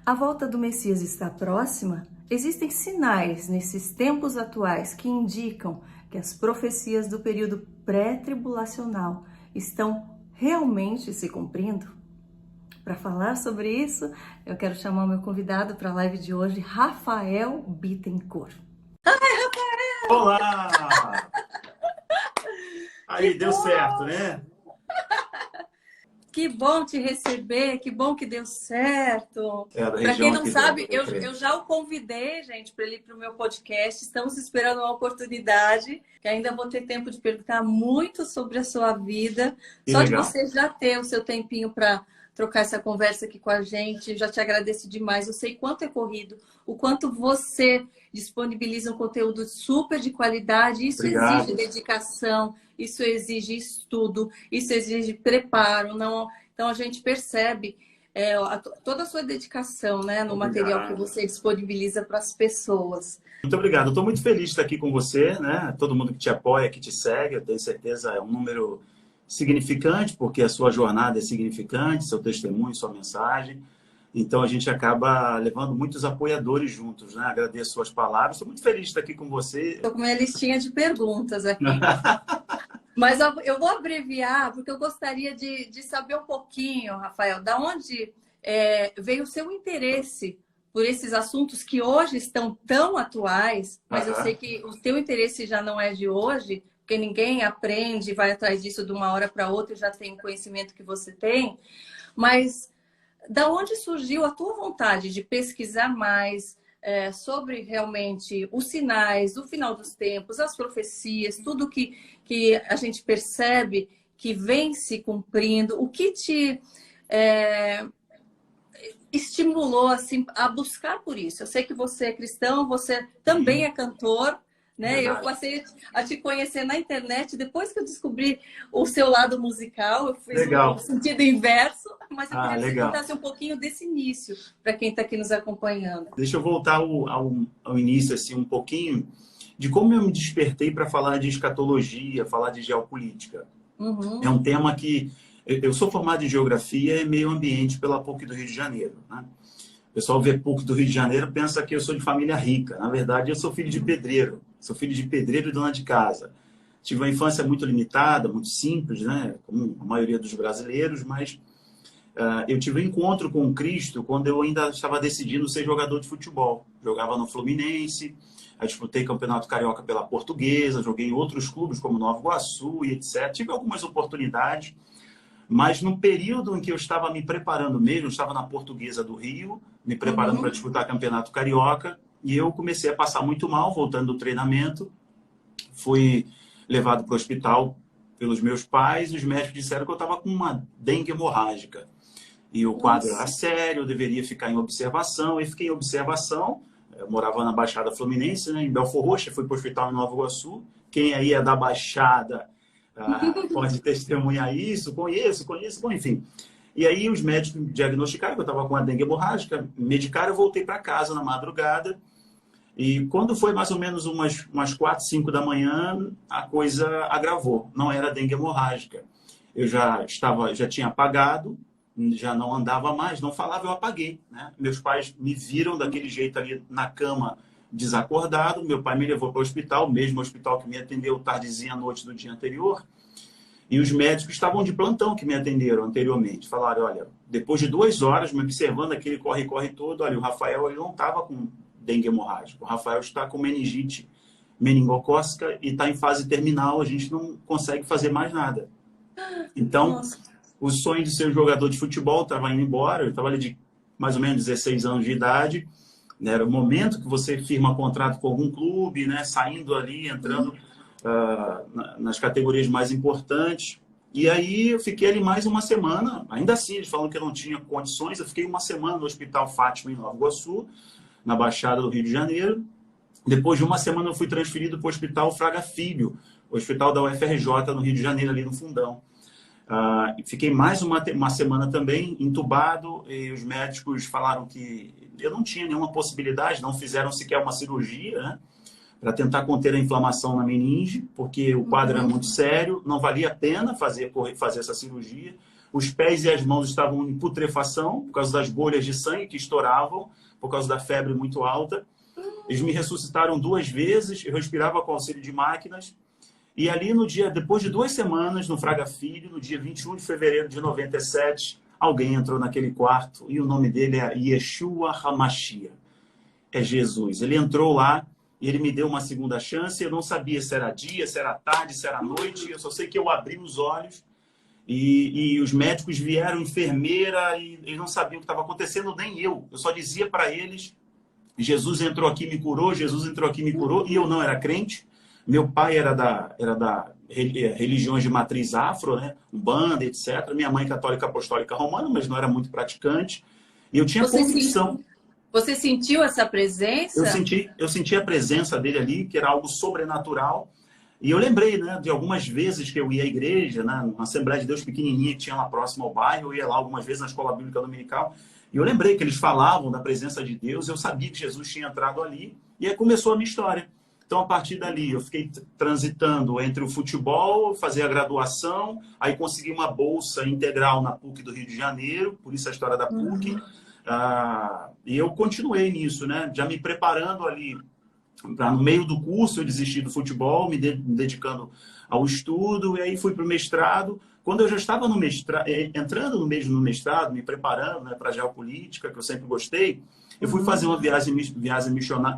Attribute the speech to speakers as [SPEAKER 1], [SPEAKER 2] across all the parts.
[SPEAKER 1] A volta do Messias está próxima? Existem sinais nesses tempos atuais que indicam que as profecias do período pré-tribulacional estão realmente se cumprindo? Para falar sobre isso, eu quero chamar o meu convidado para a live de hoje, Rafael Bittencourt.
[SPEAKER 2] Olá! Aí, deu certo, né?
[SPEAKER 1] Que bom te receber, que bom que deu certo.
[SPEAKER 2] É, da
[SPEAKER 1] Para
[SPEAKER 2] região
[SPEAKER 1] quem não
[SPEAKER 2] aqui
[SPEAKER 1] sabe,
[SPEAKER 2] do
[SPEAKER 1] eu já o convidei, gente, para ele ir para o meu podcast. Estamos esperando uma oportunidade, que ainda vou ter tempo de perguntar muito sobre a sua vida.
[SPEAKER 2] Que
[SPEAKER 1] Só de
[SPEAKER 2] legal.
[SPEAKER 1] você já ter o seu tempinho para trocar essa conversa aqui com a gente, já te agradeço demais. Eu sei quanto é corrido, o quanto você disponibiliza um conteúdo super de qualidade. Isso exige
[SPEAKER 2] Obrigado.
[SPEAKER 1] dedicação, isso exige estudo, isso exige preparo. Não, então a gente percebe toda a sua dedicação, né, no material que
[SPEAKER 2] Obrigado.
[SPEAKER 1] você disponibiliza para as pessoas.
[SPEAKER 2] Muito obrigado. Eu estou muito feliz de estar aqui com você, né? Todo mundo que te apoia, que te segue, eu tenho certeza é um número significante, porque a sua jornada é significante, seu testemunho, sua mensagem. Então a gente acaba levando muitos apoiadores juntos, né? Agradeço suas palavras. Estou muito feliz de estar aqui com você.
[SPEAKER 1] Estou com minha listinha de perguntas aqui. Mas eu vou abreviar, porque eu gostaria de saber um pouquinho, Rafael, da onde veio o seu interesse por esses assuntos que hoje estão tão atuais, mas eu sei que o teu interesse já não é de hoje, porque ninguém aprende, vai atrás disso de uma hora para outra e já tem o conhecimento que você tem. Mas da onde surgiu a tua vontade de pesquisar mais sobre realmente os sinais do final dos tempos, as profecias, tudo que a gente percebe que vem se cumprindo, o que te estimulou assim, a buscar por isso? Eu sei que você é cristão, você também é cantor, né? Eu passei a te conhecer na internet depois que eu descobri o seu lado musical. Eu fiz
[SPEAKER 2] Legal.
[SPEAKER 1] um sentido inverso, mas eu queria que você
[SPEAKER 2] Legal.
[SPEAKER 1] contasse um pouquinho desse início para quem está aqui nos acompanhando.
[SPEAKER 2] Deixa eu voltar ao início, assim, um pouquinho, de como eu me despertei para falar de escatologia, falar de geopolítica.
[SPEAKER 1] Uhum.
[SPEAKER 2] É um tema que... Eu sou formado em Geografia e Meio Ambiente pela PUC do Rio de Janeiro, né? O pessoal vê PUC do Rio de Janeiro, pensa que eu sou de família rica. Na verdade, eu sou filho de pedreiro. Sou filho de pedreiro e dona de casa. Tive uma infância muito limitada, muito simples, né? Como a maioria dos brasileiros, mas eu tive um encontro com o Cristo quando eu ainda estava decidindo ser jogador de futebol. Jogava no Fluminense, aí disputei Campeonato Carioca pela Portuguesa, joguei em outros clubes como Nova Iguaçu e etc. Tive algumas oportunidades, mas no período em que eu estava me preparando mesmo, eu estava na Portuguesa do Rio, me preparando para disputar Campeonato Carioca, e eu comecei a passar muito mal, voltando do treinamento. Fui levado para o hospital pelos meus pais, e os médicos disseram que eu estava com uma dengue hemorrágica. E o quadro era sério, eu deveria ficar em observação. E fiquei em observação. Eu morava na Baixada Fluminense, né, em Belfor Roxo, fui para o hospital em Nova Iguaçu. Quem aí é da Baixada pode testemunhar isso, conheço, bom, enfim. E aí os médicos diagnosticaram que eu estava com a dengue hemorrágica, medicaram, eu voltei para casa na madrugada. E quando foi mais ou menos umas 4, 5 da manhã, a coisa agravou. Não era dengue hemorrágica. Eu já tinha apagado, já não andava mais, não falava, eu apaguei, né? Meus pais me viram daquele jeito ali na cama, desacordado. Meu pai me levou para o hospital, o mesmo hospital que me atendeu tardezinha à noite do dia anterior. E os médicos estavam de plantão que me atenderam anteriormente. Falaram, olha, depois de 2 horas me observando aquele corre-corre todo, olha, o Rafael ele não estava com dengue hemorrágica. O Rafael está com meningite meningocócica e está em fase terminal, a gente não consegue fazer mais nada. Então, o sonho de ser jogador de futebol estava indo embora. Eu estava ali de mais ou menos 16 anos de idade. Né? Era o momento que você firma contrato com algum clube, né? Saindo ali, entrando nas categorias mais importantes. E aí eu fiquei ali mais uma semana. Ainda assim, eles falam que eu não tinha condições. Eu fiquei uma semana no Hospital Fátima, em Nova Iguaçu, na Baixada do Rio de Janeiro. Depois de uma semana eu fui transferido para o Hospital Fraga Filho, o hospital da UFRJ, no Rio de Janeiro, ali no Fundão. Fiquei mais uma semana também entubado, e os médicos falaram que eu não tinha nenhuma possibilidade, não fizeram sequer uma cirurgia, né, para tentar conter a inflamação na meninge, porque o quadro era muito sério, não valia a pena fazer essa cirurgia. os pés e as mãos estavam em putrefação, por causa das bolhas de sangue que estouravam, por causa da febre muito alta. Eles me ressuscitaram 2 vezes, eu respirava com auxílio de máquinas. E ali no dia, depois de 2 semanas, no Fraga Filho, no dia 21 de fevereiro de 97, alguém entrou naquele quarto e o nome dele é Yeshua HaMashiach. É Jesus. Ele entrou lá e ele me deu uma segunda chance. Eu não sabia se era dia, se era tarde, se era noite. Eu só sei que eu abri os olhos e os médicos vieram, enfermeira, e eles não sabiam o que estava acontecendo, nem eu. Eu só dizia para eles, Jesus entrou aqui e me curou, Jesus entrou aqui e me curou. E eu não era crente. Meu pai era da religiões de matriz afro, né? Umbanda, etc. Minha mãe católica apostólica romana, mas não era muito praticante. E eu tinha convicção.
[SPEAKER 1] Você sentiu essa presença?
[SPEAKER 2] Eu senti a presença dele ali, que era algo sobrenatural. E eu lembrei, né, de algumas vezes que eu ia à igreja, né, numa Assembleia de Deus pequenininha que tinha lá próximo ao bairro. Eu ia lá algumas vezes na escola bíblica dominical. E eu lembrei que eles falavam da presença de Deus. Eu sabia que Jesus tinha entrado ali. E aí começou a minha história. Então, a partir dali, eu fiquei transitando entre o futebol, fazer a graduação, aí consegui uma bolsa integral na PUC do Rio de Janeiro, por isso a história da PUC. E eu continuei nisso, né? Já me preparando ali. No meio do curso, eu desisti do futebol, me dedicando ao estudo, e aí fui para o mestrado. Quando eu já estava no mestrado, entrando no mestrado, me preparando, né, para a geopolítica, que eu sempre gostei, eu fui fazer uma viagem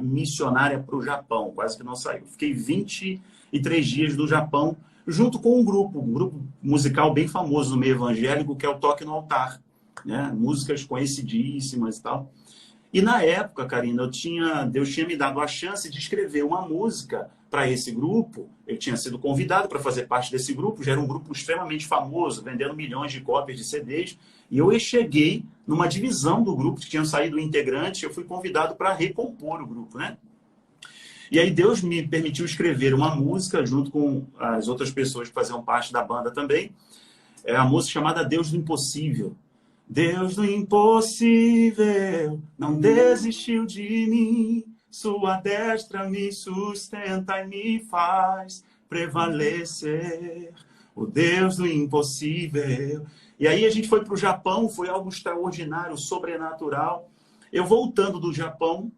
[SPEAKER 2] missionária para o Japão, quase que não saiu. Fiquei 23 dias no Japão, junto com um grupo musical bem famoso no meio evangélico, que é o Toque no Altar, né? Músicas conhecidíssimas e tal. E na época, Karina, Deus tinha me dado a chance de escrever uma música para esse grupo. Eu tinha sido convidado para fazer parte desse grupo, já era um grupo extremamente famoso, vendendo milhões de cópias de CDs. E eu cheguei numa divisão do grupo, que tinham saído integrantes, eu fui convidado para recompor o grupo, né? E aí Deus me permitiu escrever uma música, junto com as outras pessoas que faziam parte da banda também. É a música chamada Deus do Impossível. Deus do impossível não desistiu de mim, sua destra me sustenta e me faz prevalecer. O Deus do impossível. E aí a gente foi para o Japão, foi algo extraordinário, sobrenatural. Eu voltando do Japão,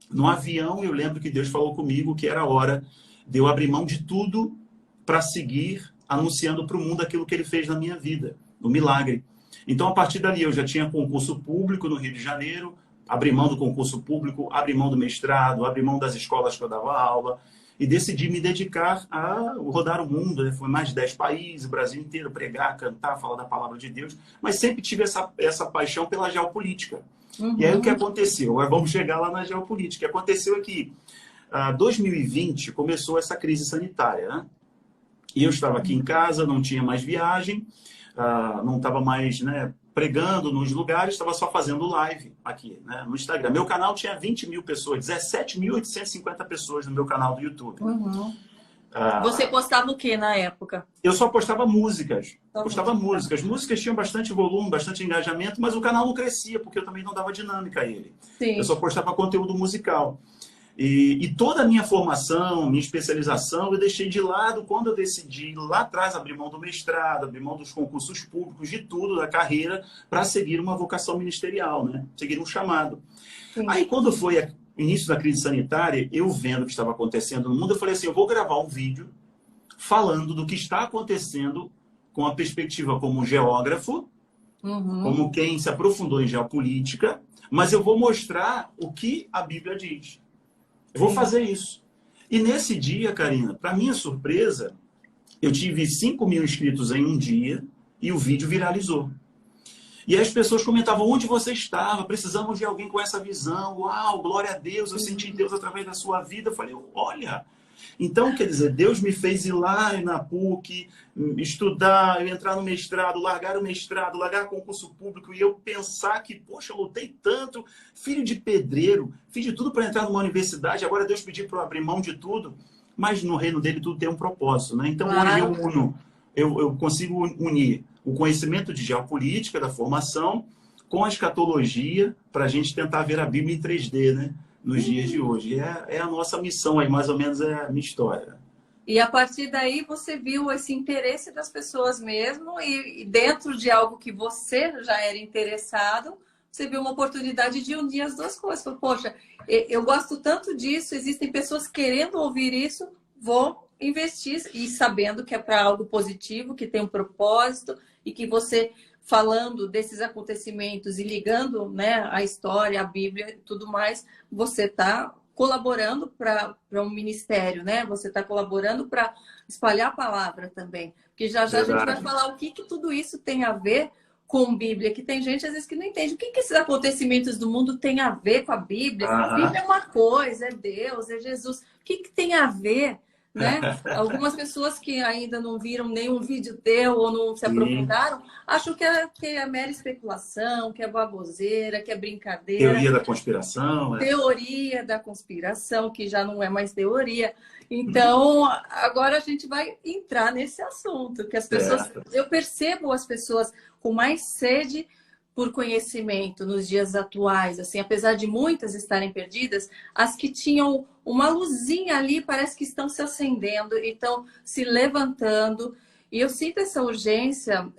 [SPEAKER 2] no avião, eu lembro que Deus falou comigo que era hora de eu abrir mão de tudo para seguir anunciando para o mundo aquilo que ele fez na minha vida, no milagre. Então, a partir dali, eu já tinha concurso público no Rio de Janeiro, abri mão do concurso público, abri mão do mestrado, abri mão das escolas que eu dava aula e decidi me dedicar a rodar o mundo, né? Foi mais de 10 países, o Brasil inteiro, pregar, cantar, falar da palavra de Deus, mas sempre tive essa paixão pela geopolítica. E aí, o que aconteceu? Agora vamos chegar lá na geopolítica. O que aconteceu é que, em 2020, começou essa crise sanitária, né? E eu estava aqui em casa, não tinha mais viagem, não estava mais, né, pregando nos lugares, estava só fazendo live aqui, né, no Instagram. Meu canal tinha 20 mil pessoas, 17.850 pessoas no meu canal do YouTube.
[SPEAKER 1] Você postava o que na época?
[SPEAKER 2] Eu só postava músicas. Músicas tinham bastante volume, bastante engajamento, mas o canal não crescia, porque eu também não dava dinâmica a ele.
[SPEAKER 1] Sim.
[SPEAKER 2] Eu só postava conteúdo musical. E toda a minha formação, minha especialização, eu deixei de lado quando eu decidi lá atrás abrir mão do mestrado, abrir mão dos concursos públicos, de tudo, da carreira, para seguir uma vocação ministerial, né? Seguir um chamado. Sim. Aí, quando foi o início da crise sanitária, eu vendo o que estava acontecendo no mundo, eu falei assim, eu vou gravar um vídeo falando do que está acontecendo com a perspectiva como geógrafo, como quem se aprofundou em geopolítica, mas eu vou mostrar o que a Bíblia diz. Eu vou fazer isso. E nesse dia, Karina, para minha surpresa, eu tive 5.000 inscritos em um dia e o vídeo viralizou. E as pessoas comentavam, onde você estava? Precisamos de alguém com essa visão. Uau, glória a Deus, eu senti Deus através da sua vida. Eu falei, olha... Então, quer dizer, Deus me fez ir lá na PUC, estudar, entrar no mestrado, largar o mestrado, largar concurso público, e eu pensar que, poxa, eu lutei tanto, filho de pedreiro, fiz de tudo para entrar numa universidade, agora Deus pediu para eu abrir mão de tudo, mas no reino dele tudo tem um propósito, né? Então, hoje eu consigo unir o conhecimento de geopolítica, da formação, com a escatologia, para a gente tentar ver a Bíblia em 3D, né? Nos dias de hoje. É a nossa missão aí, mais ou menos é a minha história.
[SPEAKER 1] E a partir daí você viu esse interesse das pessoas mesmo, e dentro de algo que você já era interessado, você viu uma oportunidade de unir as duas coisas. Falou, poxa, eu gosto tanto disso, existem pessoas querendo ouvir isso, vou investir, e sabendo que é para algo positivo, que tem um propósito, e que você, falando desses acontecimentos e ligando, né, a história, a Bíblia e tudo mais, você está colaborando para um ministério, né? Você está colaborando para espalhar a palavra também. Porque já já a gente vai falar o que tudo isso tem a ver com Bíblia, que tem gente às vezes que não entende. O que esses acontecimentos do mundo têm a ver com a Bíblia? A Bíblia é uma coisa, é Deus, é Jesus. O que tem a ver? Né? Algumas pessoas que ainda não viram nenhum vídeo teu ou não se aprofundaram, acham que é mera especulação, que é baboseira, que é brincadeira.
[SPEAKER 2] Teoria da conspiração.
[SPEAKER 1] Teoria da conspiração, que já não é mais teoria. Então, agora a gente vai entrar nesse assunto, que as pessoas... Eu percebo as pessoas com mais sede por conhecimento nos dias atuais, assim, apesar de muitas estarem perdidas, as que tinham uma luzinha ali parece que estão se acendendo, estão se levantando, e eu sinto essa urgência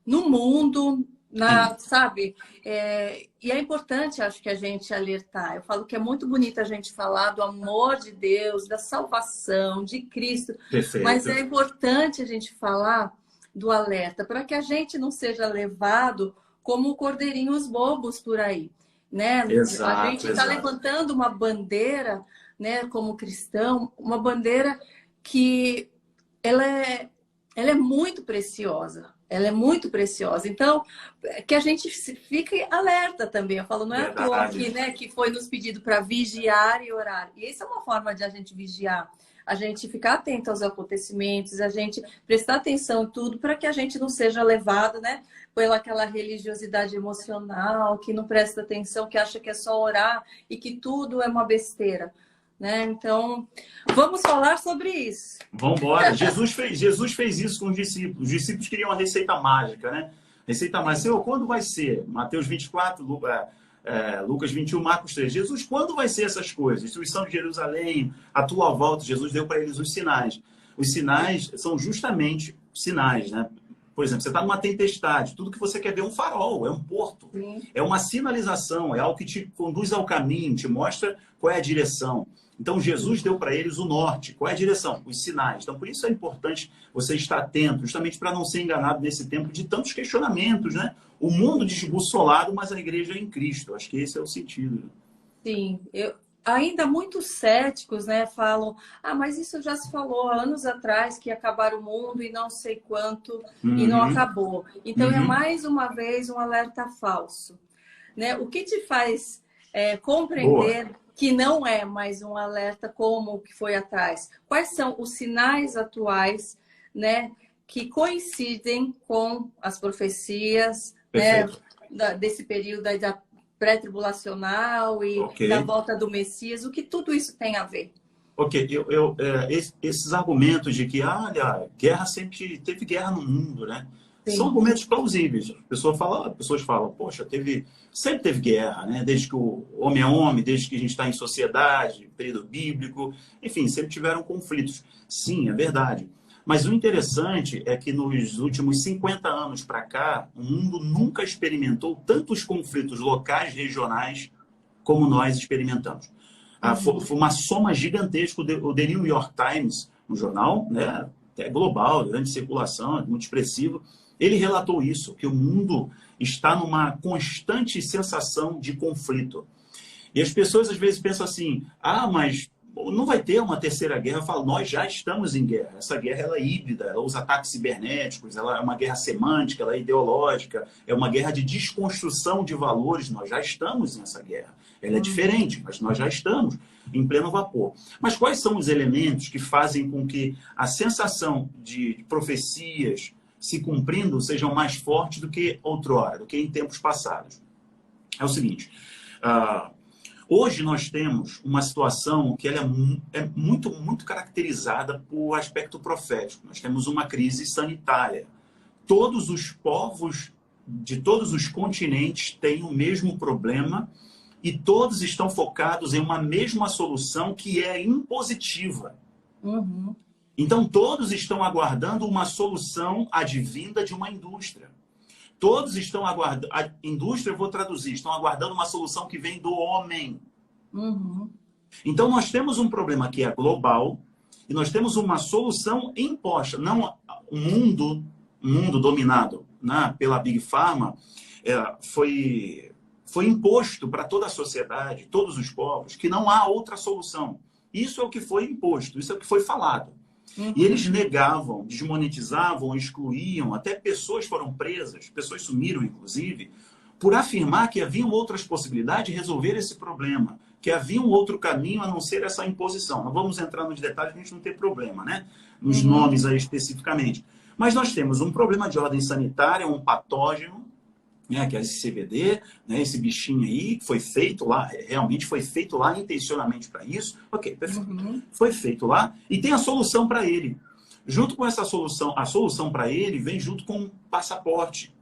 [SPEAKER 1] no mundo, sabe? E é importante, acho que a gente alertar. Eu falo que é muito bonito a gente falar do amor de Deus, da salvação, de Cristo,
[SPEAKER 2] Perfeito.
[SPEAKER 1] Mas é importante a gente falar do alerta, para que a gente não seja levado como cordeirinhos bobos por aí, né?
[SPEAKER 2] Exato,
[SPEAKER 1] a gente está levantando uma bandeira, né, como cristão, uma bandeira que ela é muito preciosa. Ela é muito preciosa. Então, que a gente fique alerta também. Eu falo, não é à toa aqui, né, que foi nos pedido para vigiar e orar. E essa é uma forma de a gente vigiar. A gente ficar atento aos acontecimentos, a gente prestar atenção em tudo, para que a gente não seja levado, né, pela aquela religiosidade emocional, que não presta atenção, que acha que é só orar e que tudo é uma besteira, né? Então, vamos falar sobre isso.
[SPEAKER 2] Vamos embora. Jesus fez isso com os discípulos. Os discípulos queriam uma receita mágica, né? Receita mágica. Senhor, quando vai ser? Mateus 24, Lucas 21, Marcos 3. Jesus, quando vai ser essas coisas? Destruição de Jerusalém, a tua volta. Jesus deu para eles os sinais. Os sinais são justamente sinais, né? Por exemplo, você está numa tempestade, tudo que você quer ver é um farol, é um porto, é uma sinalização, é algo que te conduz ao caminho, te mostra qual é a direção. Então, Jesus deu para eles o norte. Qual é a direção? Os sinais. Então, por isso é importante você estar atento, justamente para não ser enganado nesse tempo de tantos questionamentos, né? O mundo desbussolado, mas a igreja é em Cristo. Acho que esse é o sentido.
[SPEAKER 1] Sim, ainda muitos céticos, né, falam, mas isso já se falou há anos atrás, que ia acabar o mundo e não sei quanto, e não acabou. Então, é mais uma vez um alerta falso, né? O que te faz compreender que não é mais um alerta como o que foi atrás? Quais são os sinais atuais, né, que coincidem com as profecias, né, desse período da pré-tribulacional e da volta do Messias? O que tudo isso tem a ver?
[SPEAKER 2] Esses argumentos de que, guerra sempre teve guerra no mundo, né?
[SPEAKER 1] Sim.
[SPEAKER 2] São argumentos plausíveis. As pessoas falam, poxa, sempre teve guerra, né? Desde que o homem é homem, desde que a gente está em sociedade, período bíblico, enfim, sempre tiveram conflitos. Sim, é verdade. Mas o interessante é que nos últimos 50 anos para cá, o mundo nunca experimentou tantos conflitos locais, regionais, como nós experimentamos. Foi uma soma gigantesca. O The New York Times, um jornal, né, até global, de grande circulação, muito expressivo, ele relatou isso, que o mundo está numa constante sensação de conflito. E as pessoas às vezes pensam assim, mas não vai ter uma terceira guerra. Eu falo, nós já estamos em guerra. Essa guerra ela é híbrida, ela usa ataques cibernéticos, ela é uma guerra semântica, ela é ideológica, é uma guerra de desconstrução de valores. Nós já estamos nessa guerra. Ela é diferente, mas nós já estamos em pleno vapor. Mas quais são os elementos que fazem com que a sensação de profecias se cumprindo sejam mais fortes do que outrora, do que em tempos passados? É o seguinte, hoje nós temos uma situação que ela é muito, muito caracterizada por aspecto profético. Nós temos uma crise sanitária. Todos os povos de todos os continentes têm o mesmo problema e todos estão focados em uma mesma solução que é impositiva. Então, todos estão aguardando uma solução advinda de uma indústria. Todos estão aguardando... A indústria, eu vou traduzir, estão aguardando uma solução que vem do homem.
[SPEAKER 1] Uhum.
[SPEAKER 2] Então, nós temos um problema que é global e nós temos uma solução imposta. Não, o mundo dominado, né, pela Big Pharma foi imposto para toda a sociedade, todos os povos, que não há outra solução. Isso é o que foi imposto, isso é o que foi falado. E eles negavam, desmonetizavam, excluíam, até pessoas foram presas, pessoas sumiram, inclusive, por afirmar que haviam outras possibilidades de resolver esse problema, que havia um outro caminho a não ser essa imposição. Não vamos entrar nos detalhes, a gente não tem problema, né? Nos nomes aí especificamente. Mas nós temos um problema de ordem sanitária, um patógeno, né, que é esse CBD, né, esse bichinho aí, que foi feito lá, realmente foi feito lá intencionalmente para isso. Ok, perfeito. Foi feito lá e tem a solução para ele. Junto com essa solução, a solução para ele vem junto com um passaporte,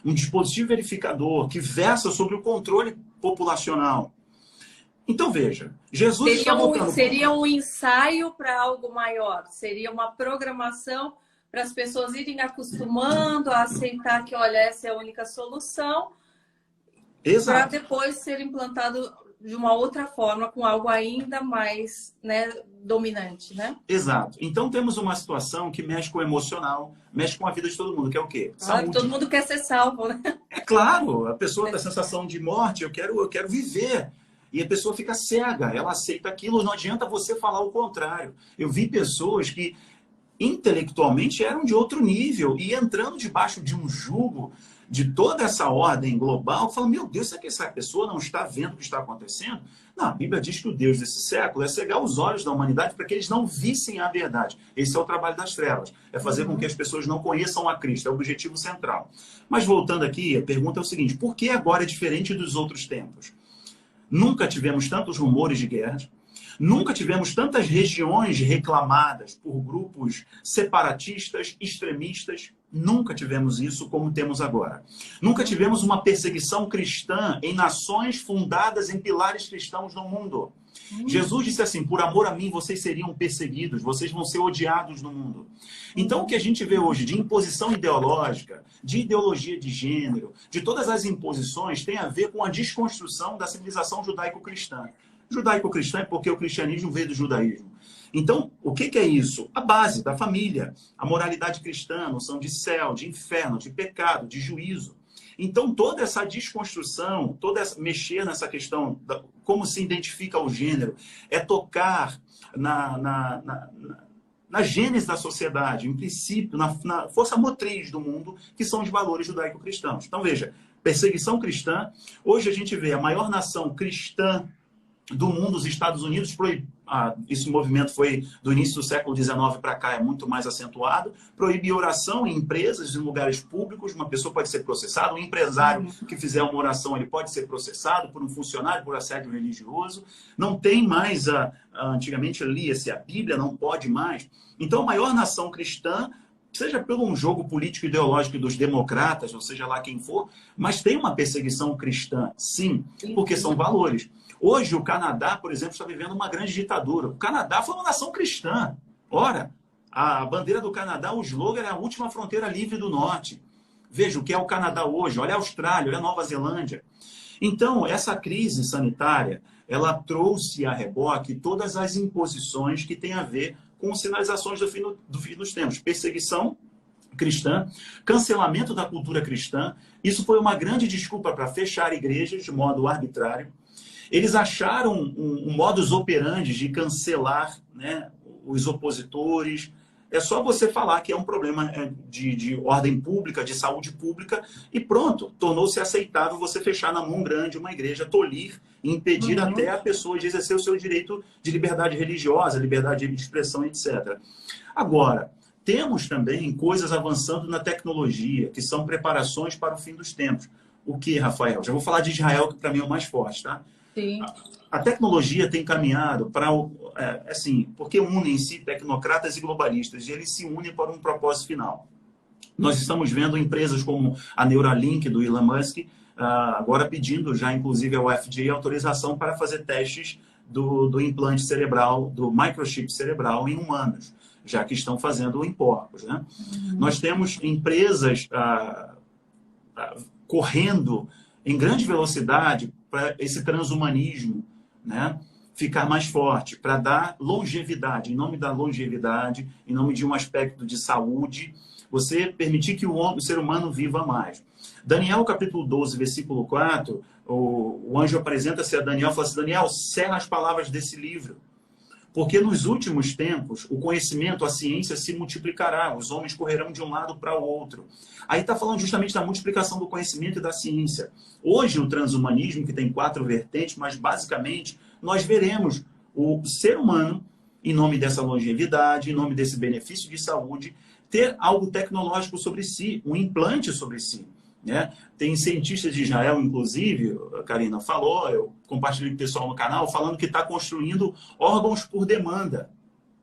[SPEAKER 2] um dispositivo verificador que versa sobre o controle populacional. Então, veja, Jesus está voltando...
[SPEAKER 1] Seria um ensaio para algo maior, seria uma programação para as pessoas irem acostumando a aceitar que, olha, essa é a única solução, para depois ser implantado de uma outra forma, com algo ainda mais, né, dominante, né?
[SPEAKER 2] Exato. Então temos uma situação que mexe com o emocional, mexe com a vida de todo mundo, que é o quê?
[SPEAKER 1] Saúde. Todo mundo quer ser salvo, né?
[SPEAKER 2] É claro, a pessoa tem a sensação de morte, eu quero viver. E a pessoa fica cega, ela aceita aquilo, não adianta você falar o contrário. Eu vi pessoas que intelectualmente eram de outro nível e entrando debaixo de um jugo de toda essa ordem global, falando, meu Deus, será que essa pessoa não está vendo o que está acontecendo? Não, a Bíblia diz que o Deus desse século é cegar os olhos da humanidade para que eles não vissem a verdade. Esse é o trabalho das trevas, é fazer com que as pessoas não conheçam a Cristo, é o objetivo central. Mas voltando aqui, a pergunta é o seguinte, por que agora é diferente dos outros tempos? Nunca tivemos tantos rumores de guerras, nunca tivemos tantas regiões reclamadas por grupos separatistas, extremistas. Nunca tivemos isso como temos agora. Nunca tivemos uma perseguição cristã em nações fundadas em pilares cristãos no mundo. Jesus disse assim, por amor a mim vocês seriam perseguidos, vocês vão ser odiados no mundo. Então o que a gente vê hoje de imposição ideológica, de ideologia de gênero, de todas as imposições tem a ver com a desconstrução da civilização judaico-cristã. Judaico-cristã é porque o cristianismo veio do judaísmo. Então, o que é isso? A base da família, a moralidade cristã, a noção de céu, de inferno, de pecado, de juízo. Então, toda essa desconstrução, mexer nessa questão, como se identifica o gênero, é tocar na gênese da sociedade, em princípio, na força motriz do mundo, que são os valores judaico-cristãos. Então, veja, perseguição cristã. Hoje a gente vê a maior nação cristã do mundo, os Estados Unidos, esse movimento foi do início do século XIX para cá, é muito mais acentuado, proíbe oração em empresas, em lugares públicos, uma pessoa pode ser processada, um empresário que fizer uma oração, ele pode ser processado por um funcionário, por assédio religioso, não tem mais, antigamente lia-se a Bíblia, não pode mais. Então, a maior nação cristã, seja pelo um jogo político ideológico dos democratas, ou seja lá quem for, mas tem uma perseguição cristã, sim, porque são valores. Hoje, o Canadá, por exemplo, está vivendo uma grande ditadura. O Canadá foi uma nação cristã. Ora, a bandeira do Canadá, o slogan é a última fronteira livre do norte. Veja o que é o Canadá hoje. Olha a Austrália, olha a Nova Zelândia. Então, essa crise sanitária, ela trouxe a reboque todas as imposições que têm a ver com sinalizações do fim dos tempos. Perseguição cristã, cancelamento da cultura cristã. Isso foi uma grande desculpa para fechar igrejas de modo arbitrário. Eles acharam um modus operandi de cancelar, né, os opositores. É só você falar que é um problema de ordem pública, de saúde pública, e pronto, tornou-se aceitável você fechar na mão grande uma igreja, tolir, impedir até a pessoa de exercer o seu direito de liberdade religiosa, liberdade de expressão, etc. Agora, temos também coisas avançando na tecnologia, que são preparações para o fim dos tempos. O que, Rafael? Já vou falar de Israel, que para mim é o mais forte, tá?
[SPEAKER 1] Sim.
[SPEAKER 2] A tecnologia tem caminhado para, assim, porque unem-se tecnocratas e globalistas, e eles se unem para um propósito final. Nós estamos vendo empresas como a Neuralink, do Elon Musk, agora pedindo já, inclusive, ao FDA autorização para fazer testes do implante cerebral, do microchip cerebral em humanos. já que estão fazendo em porcos, né? Nós temos empresas correndo em grande velocidade para esse transhumanismo, né, ficar mais forte, para dar longevidade, em nome da longevidade, em nome de um aspecto de saúde, você permitir que o ser humano viva mais. Daniel, capítulo 12, versículo 4, o anjo apresenta-se a Daniel e fala assim, Daniel, cerra as palavras desse livro, porque nos últimos tempos o conhecimento, a ciência se multiplicará, os homens correrão de um lado para o outro. Aí está falando justamente da multiplicação do conhecimento e da ciência. Hoje, o transhumanismo, que tem 4 vertentes, mas basicamente nós veremos o ser humano, em nome dessa longevidade, em nome desse benefício de saúde, ter algo tecnológico sobre si, um implante sobre si. Né? Tem cientistas de Israel, inclusive, a Karina falou, eu compartilhei com o pessoal no canal, falando que está construindo órgãos por demanda.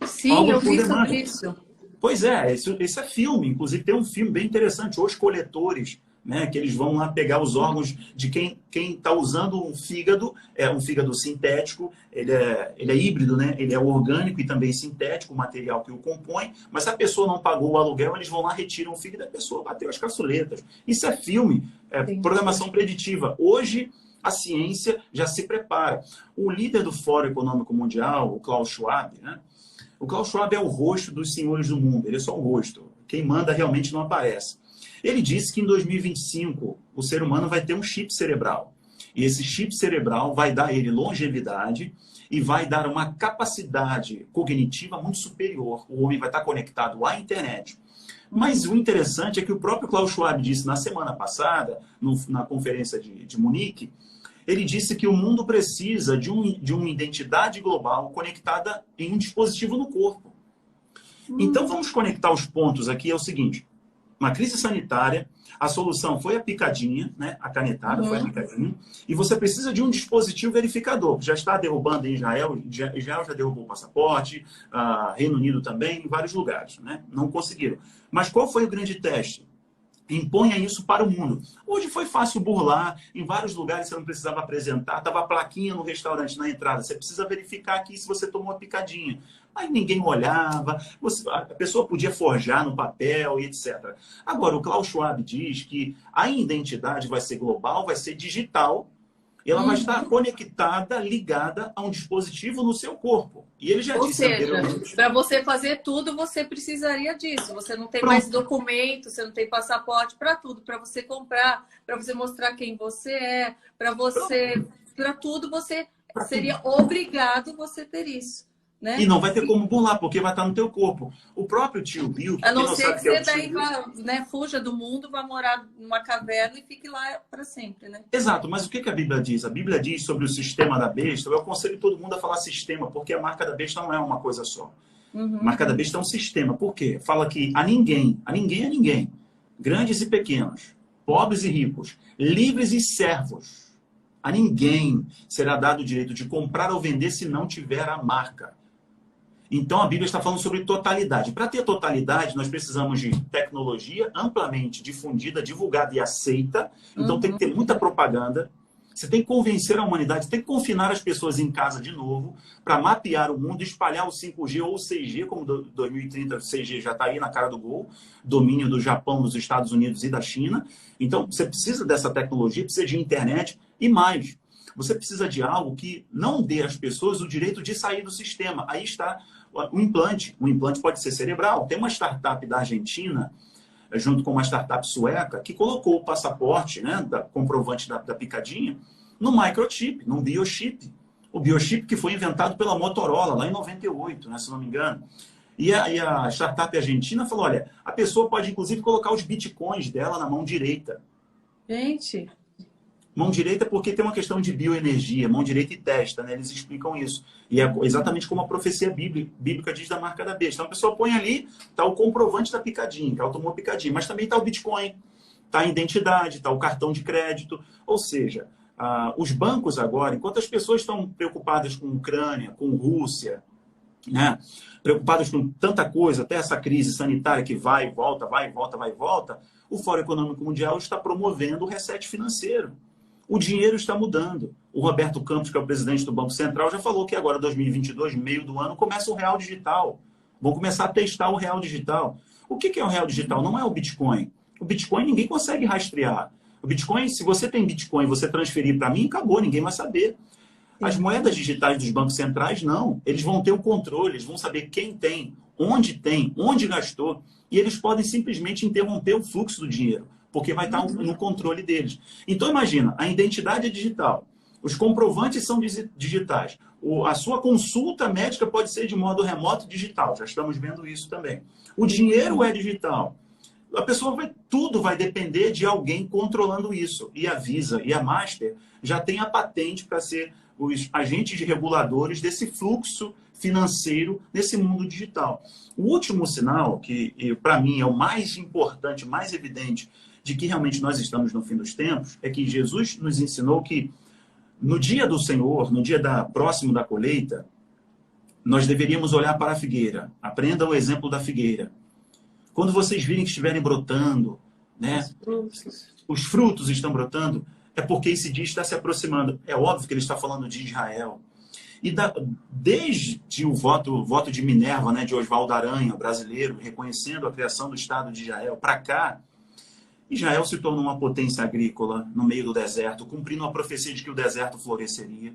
[SPEAKER 1] Sim, órgãos eu vi sobre isso.
[SPEAKER 2] Pois é, esse é filme. Inclusive tem um filme bem interessante, Os Coletores, né? Que eles vão lá pegar os órgãos de quem está usando um fígado sintético, ele é híbrido, né? Ele é orgânico e também sintético, o material que o compõe, mas se a pessoa não pagou o aluguel, eles vão lá, retiram o fígado e a pessoa bateu as caçuletas. Isso é filme, programação preditiva. Hoje, a ciência já se prepara. O líder do Fórum Econômico Mundial, o Klaus Schwab, né? O Klaus Schwab é o rosto dos senhores do mundo, ele é só um rosto. Quem manda realmente não aparece. Ele disse que em 2025 o ser humano vai ter um chip cerebral. E esse chip cerebral vai dar a ele longevidade e vai dar uma capacidade cognitiva muito superior. O homem vai estar conectado à internet. Mas o interessante é que o próprio Klaus Schwab disse na semana passada, na conferência de Munique, ele disse que o mundo precisa de uma identidade global conectada em um dispositivo no corpo. Então vamos conectar os pontos aqui, é o seguinte. Uma crise sanitária, a solução foi a picadinha, né? A canetada foi a picadinha, e você precisa de um dispositivo verificador, que já está derrubando em Israel, Israel já derrubou o passaporte, Reino Unido também, em vários lugares, né? Não conseguiram. Mas qual foi o grande teste? Imponha isso para o mundo. Hoje foi fácil burlar, em vários lugares você não precisava apresentar, estava a plaquinha no restaurante, na entrada, você precisa verificar aqui se você tomou a picadinha. Aí ninguém olhava, a pessoa podia forjar no papel e etc. Agora, o Klaus Schwab diz que a identidade vai ser global, vai ser digital, e ela vai estar conectada, ligada a um dispositivo no seu corpo. E ele já disse anteriormente.
[SPEAKER 1] Para você fazer tudo, você precisaria disso. Você não tem mais documento, você não tem passaporte para tudo, para você comprar, para você mostrar quem você é, para tudo você seria obrigado você ter isso. Né?
[SPEAKER 2] E não vai ter como burlar, porque vai estar no teu corpo. O próprio tio Bill...
[SPEAKER 1] A não ser que você daí fuja do mundo, vá morar numa caverna e fique lá para sempre, né?
[SPEAKER 2] Exato, mas o que a Bíblia diz? A Bíblia diz sobre o sistema da besta, eu aconselho todo mundo a falar sistema, porque a marca da besta não é uma coisa só. A marca da besta é um sistema. Por quê? Fala que a ninguém, grandes e pequenos, pobres e ricos, livres e servos, a ninguém será dado o direito de comprar ou vender se não tiver a marca. Então, a Bíblia está falando sobre totalidade. Para ter totalidade, nós precisamos de tecnologia amplamente difundida, divulgada e aceita. Então, tem que ter muita propaganda. Você tem que convencer a humanidade, tem que confinar as pessoas em casa de novo, para mapear o mundo, espalhar o 5G ou o 6G, como 2030 o 6G já está aí na cara do gol, domínio do Japão, dos Estados Unidos e da China. Então, você precisa dessa tecnologia, precisa de internet e mais. Você precisa de algo que não dê às pessoas o direito de sair do sistema. Aí está o implante. O implante pode ser cerebral. Tem uma startup da Argentina, junto com uma startup sueca, que colocou o passaporte, né, comprovante da picadinha, no microchip, num biochip. O biochip que foi inventado pela Motorola, lá em 98, né, se não me engano. E a startup argentina falou, olha, a pessoa pode, inclusive, colocar os bitcoins dela na mão direita.
[SPEAKER 1] Gente...
[SPEAKER 2] Mão direita porque tem uma questão de bioenergia, mão direita e testa, né? Eles explicam isso. E é exatamente como a profecia bíblica diz da marca da besta. Então a pessoa põe ali, está o comprovante da picadinha, que ela tomou a picadinha, mas também está o Bitcoin, está a identidade, está o cartão de crédito. Ou seja, os bancos agora, enquanto as pessoas estão preocupadas com Ucrânia, com Rússia, né? Preocupadas com tanta coisa, até essa crise sanitária que vai e volta, vai e volta, vai e volta, o Fórum Econômico Mundial está promovendo o reset financeiro. O dinheiro está mudando. O Roberto Campos, que é o presidente do Banco Central, já falou que agora, 2022, meio do ano, começa o real digital. Vão começar a testar o real digital. O que é o real digital? Não é o Bitcoin. O Bitcoin ninguém consegue rastrear. O Bitcoin, se você tem Bitcoin e você transferir para mim, acabou, ninguém vai saber. As moedas digitais dos bancos centrais, não. Eles vão ter o controle, eles vão saber quem tem, onde gastou. E eles podem simplesmente interromper o fluxo do dinheiro, porque vai estar no controle deles. Então, imagina, a identidade é digital. Os comprovantes são digitais. A sua consulta médica pode ser de modo remoto digital. Já estamos vendo isso também. O dinheiro é digital. A pessoa tudo vai depender de alguém controlando isso. E a Visa e a Master já têm a patente para ser os agentes reguladores desse fluxo financeiro nesse mundo digital. O último sinal, que para mim é o mais importante, mais evidente, de que realmente nós estamos no fim dos tempos, é que Jesus nos ensinou que no dia do Senhor, no dia próximo da colheita, nós deveríamos olhar para a figueira. Aprendam o exemplo da figueira. Quando vocês virem que estiverem brotando, né, os frutos estão brotando, é porque esse dia está se aproximando. É óbvio que ele está falando de Israel. E desde o voto de Minerva, né, de Oswaldo Aranha, brasileiro, reconhecendo a criação do Estado de Israel, para cá, Israel se tornou uma potência agrícola no meio do deserto, cumprindo a profecia de que o deserto floresceria.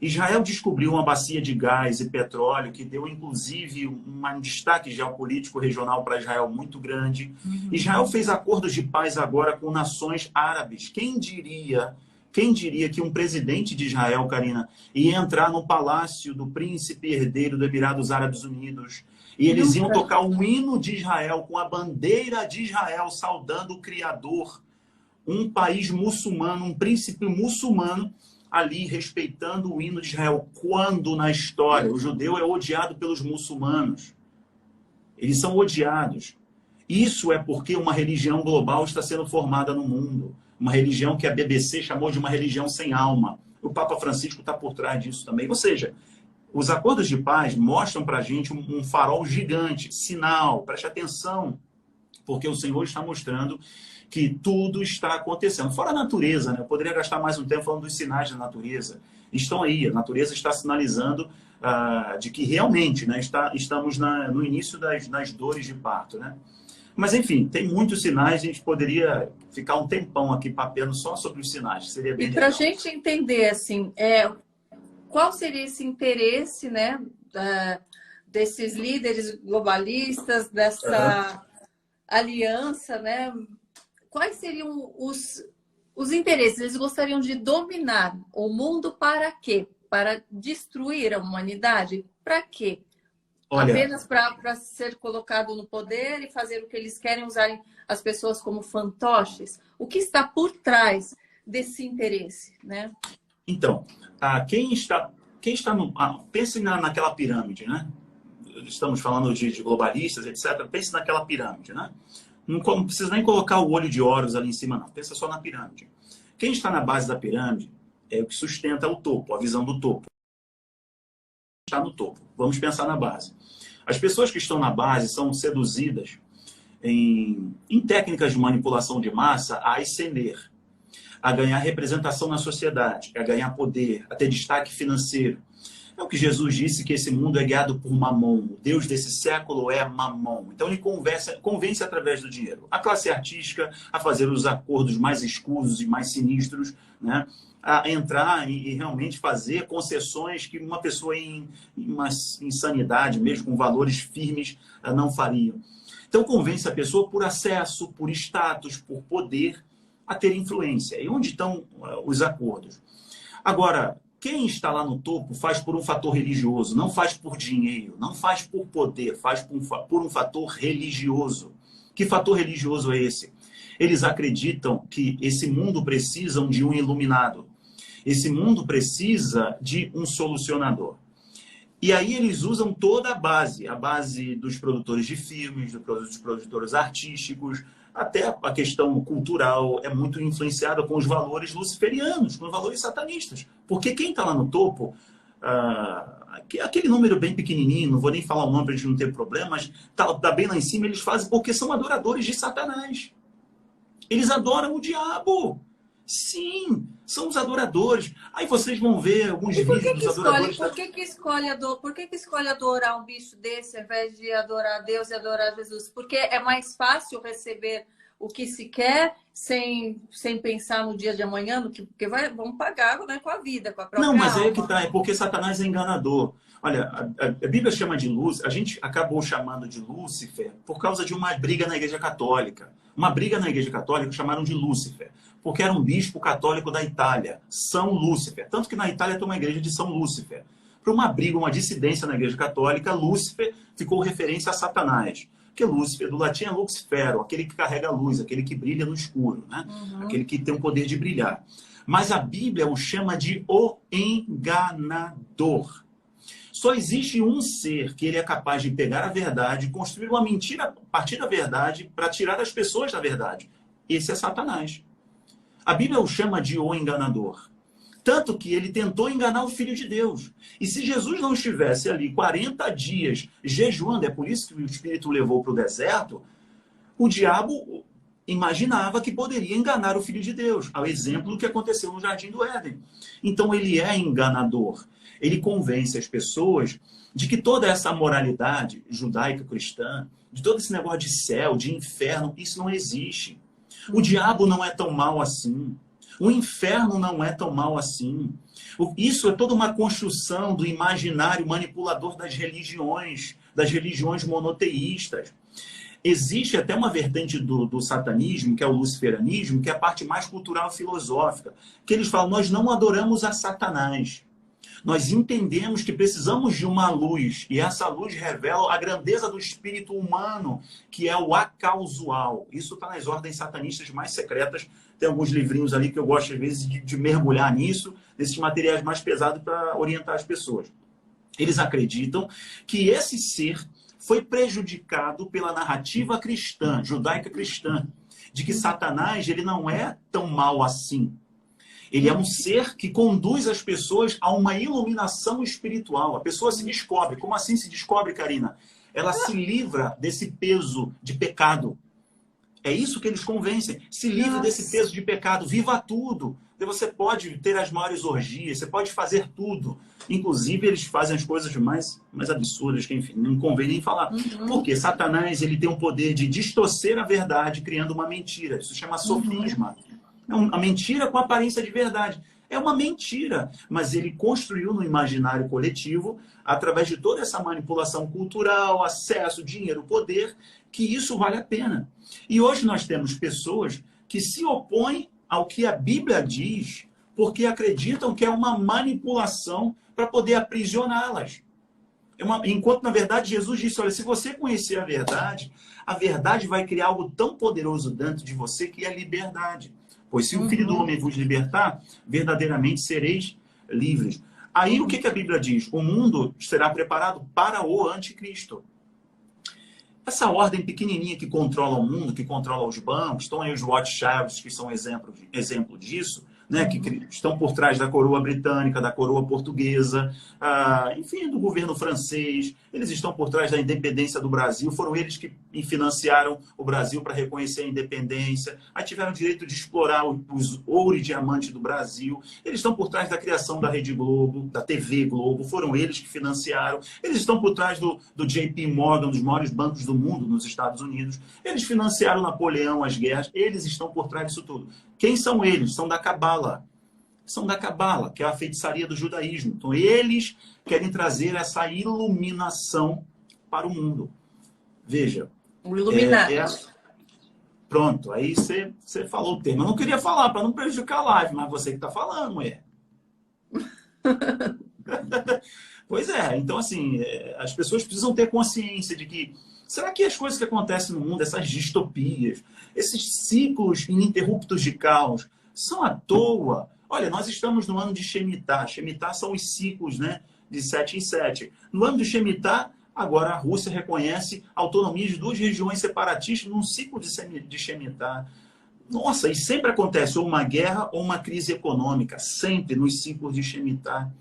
[SPEAKER 2] Israel descobriu uma bacia de gás e petróleo que deu, inclusive, um destaque geopolítico regional para Israel muito grande. Israel fez acordos de paz agora com nações árabes. Quem diria que um presidente de Israel, Karina, ia entrar no palácio do príncipe herdeiro dos Emirados Árabes Unidos e eles iam tocar o hino de Israel com a bandeira de Israel, saudando o Criador, um país muçulmano, um príncipe muçulmano, ali respeitando o hino de Israel. Quando na história o judeu é odiado pelos muçulmanos? Eles são odiados. Isso é porque uma religião global está sendo formada no mundo. Uma religião que a BBC chamou de uma religião sem alma. O Papa Francisco está por trás disso também. Ou seja, os acordos de paz mostram para a gente um farol gigante, sinal, preste atenção, porque o Senhor está mostrando que tudo está acontecendo. Fora a natureza, né? Eu poderia gastar mais um tempo falando dos sinais da natureza. Estão aí, a natureza está sinalizando de que realmente, né, estamos no início das dores de parto, né? Mas, enfim, tem muitos sinais, a gente poderia ficar um tempão aqui papeando só sobre os sinais, seria bem legal.
[SPEAKER 1] E para a gente entender, assim, qual seria esse interesse, né, desses líderes globalistas, dessa aliança, né? Quais seriam os interesses? Eles gostariam de dominar o mundo para quê? Para destruir a humanidade? Para quê?
[SPEAKER 2] Olha,
[SPEAKER 1] apenas para ser colocado no poder e fazer o que eles querem, usarem as pessoas como fantoches? O que está por trás desse interesse, né?
[SPEAKER 2] Então, quem está no... pense naquela pirâmide, né? Estamos falando de globalistas, etc. Pense naquela pirâmide, né? Não precisa nem colocar o olho de Horus ali em cima, não. Pensa só na pirâmide. Quem está na base da pirâmide é o que sustenta o topo, a visão do topo. Está no topo. Vamos pensar na base. As pessoas que estão na base são seduzidas em técnicas de manipulação de massa a ascender, a ganhar representação na sociedade, a ganhar poder, a ter destaque financeiro. É o que Jesus disse, que esse mundo é guiado por Mamon. O Deus desse século é Mamon. Então ele convence através do dinheiro a classe artística a fazer os acordos mais escusos e mais sinistros, né? A entrar e realmente fazer concessões que uma pessoa em uma insanidade, mesmo com valores firmes, não faria. Então convence a pessoa por acesso, por status, por poder, a ter influência. E onde estão os acordos? Agora, quem está lá no topo faz por um fator religioso, não faz por dinheiro, não faz por poder, faz por um fator religioso. Que fator religioso é esse? Eles acreditam que esse mundo precisa de um iluminado. Esse mundo precisa de um solucionador. E aí eles usam toda a base dos produtores de filmes, dos produtores artísticos, até a questão cultural é muito influenciada com os valores luciferianos, com os valores satanistas. Porque quem está lá no topo, aquele número bem pequenininho, não vou nem falar o nome para a gente não ter problema, mas tá bem lá em cima, eles fazem porque são adoradores de Satanás. Eles adoram o diabo. Sim, são os adoradores. Aí vocês vão ver alguns
[SPEAKER 1] E por
[SPEAKER 2] vídeos
[SPEAKER 1] que
[SPEAKER 2] dos adoradores.
[SPEAKER 1] por que escolhe adorar um bicho desse ao invés de adorar Deus e adorar Jesus? Porque é mais fácil receber o que se quer sem pensar no dia de amanhã, porque vão pagar, né, com a vida, com a
[SPEAKER 2] Não,
[SPEAKER 1] própria
[SPEAKER 2] mas aí é que
[SPEAKER 1] alma.
[SPEAKER 2] tá, é porque Satanás é enganador. Olha, a Bíblia chama de luz, a gente acabou chamando de Lúcifer por causa de uma briga na Igreja Católica. Uma briga na Igreja Católica chamaram de Lúcifer, porque era um bispo católico da Itália, São Lúcifer. Tanto que na Itália tem uma igreja de São Lúcifer. Por uma briga, uma dissidência na Igreja Católica, Lúcifer ficou referência a Satanás. Porque Lúcifer, do latim é luxfero, aquele que carrega a luz, aquele que brilha no escuro, né? Aquele que tem o poder de brilhar. Mas a Bíblia o chama de o enganador. Só existe um ser que ele é capaz de pegar a verdade, construir uma mentira a partir da verdade para tirar as pessoas da verdade. Esse é Satanás. A Bíblia o chama de o enganador. Tanto que ele tentou enganar o Filho de Deus. E se Jesus não estivesse ali 40 dias jejuando, é por isso que o Espírito o levou para o deserto, o diabo imaginava que poderia enganar o Filho de Deus, ao exemplo do que aconteceu no Jardim do Éden. Então ele é enganador. Ele convence as pessoas de que toda essa moralidade judaico-cristã, de todo esse negócio de céu, de inferno, isso não existe. O diabo não é tão mal assim. O inferno não é tão mal assim. Isso é toda uma construção do imaginário manipulador das religiões monoteístas. Existe até uma vertente do satanismo, que é o luciferanismo, que é a parte mais cultural e filosófica, que eles falam, nós não adoramos a Satanás. Nós entendemos que precisamos de uma luz, e essa luz revela a grandeza do espírito humano, que é o acausual. Isso está nas ordens satanistas mais secretas. Tem alguns livrinhos ali que eu gosto, às vezes, de mergulhar nisso, nesses materiais mais pesados para orientar as pessoas. Eles acreditam que esse ser foi prejudicado pela narrativa cristã, judaica cristã, de que Satanás ele não é tão mal assim. Ele é um ser que conduz as pessoas a uma iluminação espiritual. A pessoa se descobre. Como assim se descobre, Karina? Ela se livra desse peso de pecado. É isso que eles convencem. Se livre desse peso de pecado. Viva tudo. Você pode ter as maiores orgias. Você pode fazer tudo. Inclusive, eles fazem as coisas mais absurdas, que, enfim, não convém nem falar. Porque Satanás ele tem o poder de distorcer a verdade, criando uma mentira. Isso se chama sofisma. É uma mentira com aparência de verdade. É uma mentira, mas ele construiu no imaginário coletivo, através de toda essa manipulação cultural, acesso, dinheiro, poder, que isso vale a pena. E hoje nós temos pessoas que se opõem ao que a Bíblia diz, porque acreditam que é uma manipulação para poder aprisioná-las. Enquanto, na verdade, Jesus disse, olha, se você conhecer a verdade vai criar algo tão poderoso dentro de você que é liberdade. Pois se o Filho do Homem vos libertar, verdadeiramente sereis livres. Aí o que a Bíblia diz? O mundo será preparado para o anticristo. Essa ordem pequenininha que controla o mundo, que controla os bancos, estão aí os Rothschilds, que são exemplo disso, né, que estão por trás da coroa britânica, da coroa portuguesa, enfim, do governo francês. Eles estão por trás da independência do Brasil. Foram eles que financiaram o Brasil para reconhecer a independência. Aí tiveram o direito de explorar os ouro e diamante do Brasil. Eles estão por trás da criação da Rede Globo, da TV Globo. Foram eles que financiaram. Eles estão por trás do JP Morgan, dos maiores bancos do mundo nos Estados Unidos. Eles financiaram Napoleão, as guerras. Eles estão por trás disso tudo. Quem são eles? São da Cabala. São da Cabala, que é a feitiçaria do judaísmo. Então, eles querem trazer essa iluminação para o mundo. Veja.
[SPEAKER 1] O Illuminati.
[SPEAKER 2] Pronto, aí você falou o termo. Eu não queria falar para não prejudicar a live, mas você que está falando, mulher. Pois é, então assim, as pessoas precisam ter consciência de que será que as coisas que acontecem no mundo, essas distopias, esses ciclos ininterruptos de caos, são à toa? Olha, nós estamos no ano de Shemitah. Shemitah são os ciclos, né, de 7 em 7. No ano de Shemitah, agora a Rússia reconhece a autonomia de duas regiões separatistas num ciclo de Shemitah. Nossa, e sempre acontece ou uma guerra ou uma crise econômica, sempre nos ciclos de Shemitah.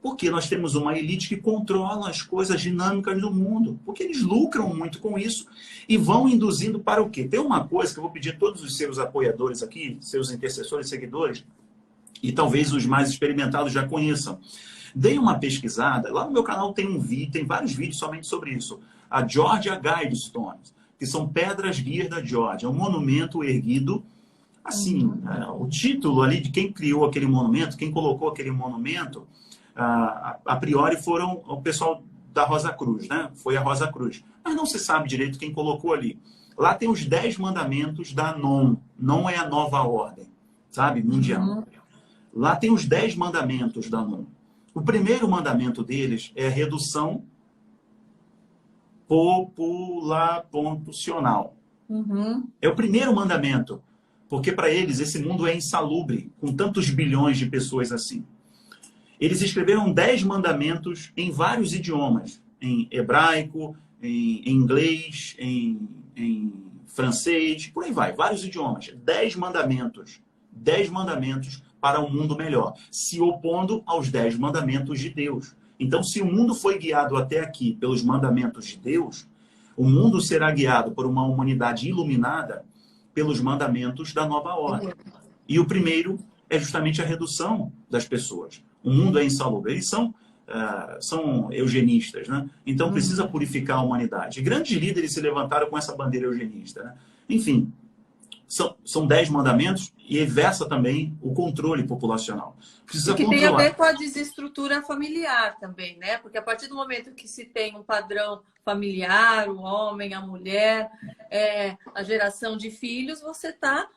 [SPEAKER 2] Porque nós temos uma elite que controla as coisas dinâmicas do mundo. Porque eles lucram muito com isso e vão induzindo para o quê? Tem uma coisa que eu vou pedir a todos os seus apoiadores aqui, seus intercessores, seguidores, e talvez os mais experimentados já conheçam. Deem uma pesquisada. Lá no meu canal tem um vídeo, tem vários vídeos somente sobre isso. A Georgia Guidestones, que são pedras guias da Georgia. É um monumento erguido. Assim, o título ali de quem criou aquele monumento, quem colocou aquele monumento, a priori foram o pessoal da Rosa Cruz, né? Foi a Rosa Cruz. Mas não se sabe direito quem colocou ali. Lá tem os 10 mandamentos da NON. NON é a nova ordem, sabe? Mundial. Lá tem os 10 mandamentos da NON. O primeiro mandamento deles é a redução populacional. É o primeiro mandamento. Porque para eles esse mundo é insalubre, com tantos bilhões de pessoas assim. Eles escreveram 10 mandamentos em vários idiomas. Em hebraico, em inglês, em francês, por aí vai. Vários idiomas. 10 mandamentos. 10 mandamentos para um mundo melhor. Se opondo aos 10 mandamentos de Deus. Então, se o mundo foi guiado até aqui pelos mandamentos de Deus, o mundo será guiado por uma humanidade iluminada pelos mandamentos da nova ordem. E o primeiro é justamente a redução das pessoas. O mundo é insalubre. Eles são eugenistas, né? Então precisa purificar a humanidade. E grandes líderes se levantaram com essa bandeira eugenista, né? Enfim, são 10 mandamentos e versa também o controle populacional. Precisa
[SPEAKER 1] que
[SPEAKER 2] controlar.
[SPEAKER 1] Tem a ver com a desestrutura familiar também, né? Porque a partir do momento que se tem um padrão familiar, o homem, a mulher, a geração de filhos, você está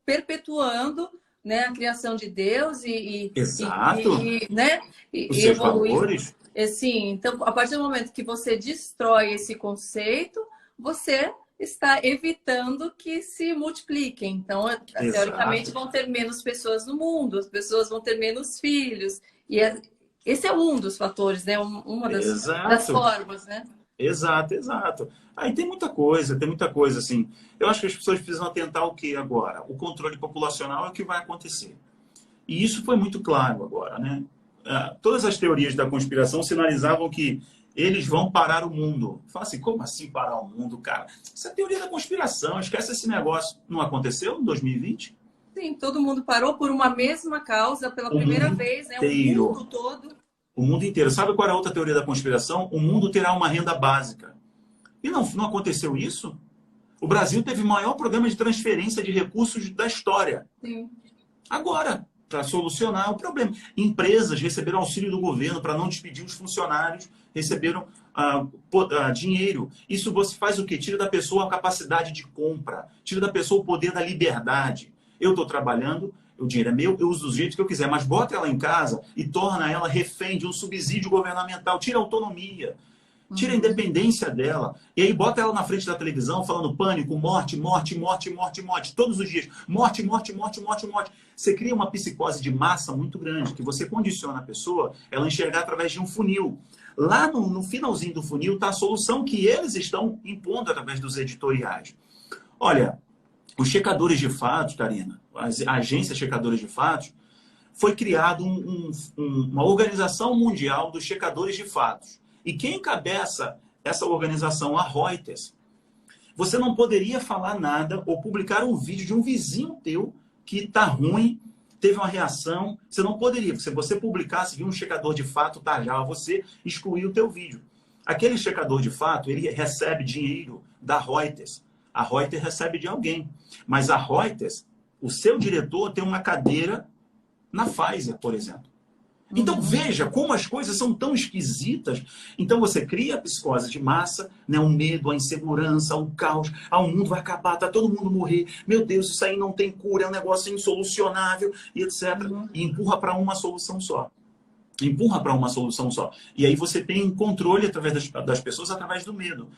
[SPEAKER 1] perpetuando, né, a criação de Deus
[SPEAKER 2] Exato.
[SPEAKER 1] Né,
[SPEAKER 2] os seus valores.
[SPEAKER 1] Sim, então, a partir do momento que você destrói esse conceito, você está evitando que se multipliquem. Então, teoricamente, vão ter menos pessoas no mundo, as pessoas vão ter menos filhos. E esse é um dos fatores, né? Uma das formas, né?
[SPEAKER 2] Exato. Aí tem muita coisa, assim. Eu acho que as pessoas precisam atentar ao que agora? O controle populacional é o que vai acontecer. E isso foi muito claro agora, né? Todas as teorias da conspiração sinalizavam que eles vão parar o mundo. Fala assim, como assim parar o mundo, cara? Isso é teoria da conspiração, esquece esse negócio. Não aconteceu em 2020?
[SPEAKER 1] Sim, todo mundo parou por uma mesma causa pela primeira vez, né? O mundo todo.
[SPEAKER 2] O mundo inteiro. Sabe qual era a outra teoria da conspiração? O mundo terá uma renda básica. E não aconteceu isso? O Brasil teve o maior programa de transferência de recursos da história.
[SPEAKER 1] Sim.
[SPEAKER 2] Agora, para solucionar o problema. Empresas receberam auxílio do governo para não despedir os funcionários, receberam dinheiro. Isso você faz o quê? Tira da pessoa a capacidade de compra, tira da pessoa o poder da liberdade. Eu estou trabalhando, o dinheiro é meu, eu uso do jeito que eu quiser, mas bota ela em casa e torna ela refém de um subsídio governamental, tira a autonomia. Tira a independência dela. E aí bota ela na frente da televisão falando pânico, morte, todos os dias. Morte. Você cria uma psicose de massa muito grande, que você condiciona a pessoa ela enxergar através de um funil. Lá no finalzinho do funil está a solução que eles estão impondo através dos editoriais. Olha, os checadores de fatos, Karina, as agências checadoras de fatos, foi criado uma organização mundial dos checadores de fatos. E quem encabeça essa organização? A Reuters. Você não poderia falar nada ou publicar um vídeo de um vizinho teu que está ruim, teve uma reação. Você não poderia. Se você publicasse, viu um checador de fato, já você excluiu o teu vídeo. Aquele checador de fato, ele recebe dinheiro da Reuters. A Reuters recebe de alguém. Mas a Reuters, o seu diretor tem uma cadeira na Pfizer, por exemplo. Então veja como as coisas são tão esquisitas. Então você cria a psicose de massa, né? O medo, a insegurança, o caos. O mundo vai acabar, tá todo mundo morrer. Meu Deus, isso aí não tem cura, é um negócio insolucionável, e etc. E empurra para uma solução só. E aí você tem controle através das pessoas, através do medo.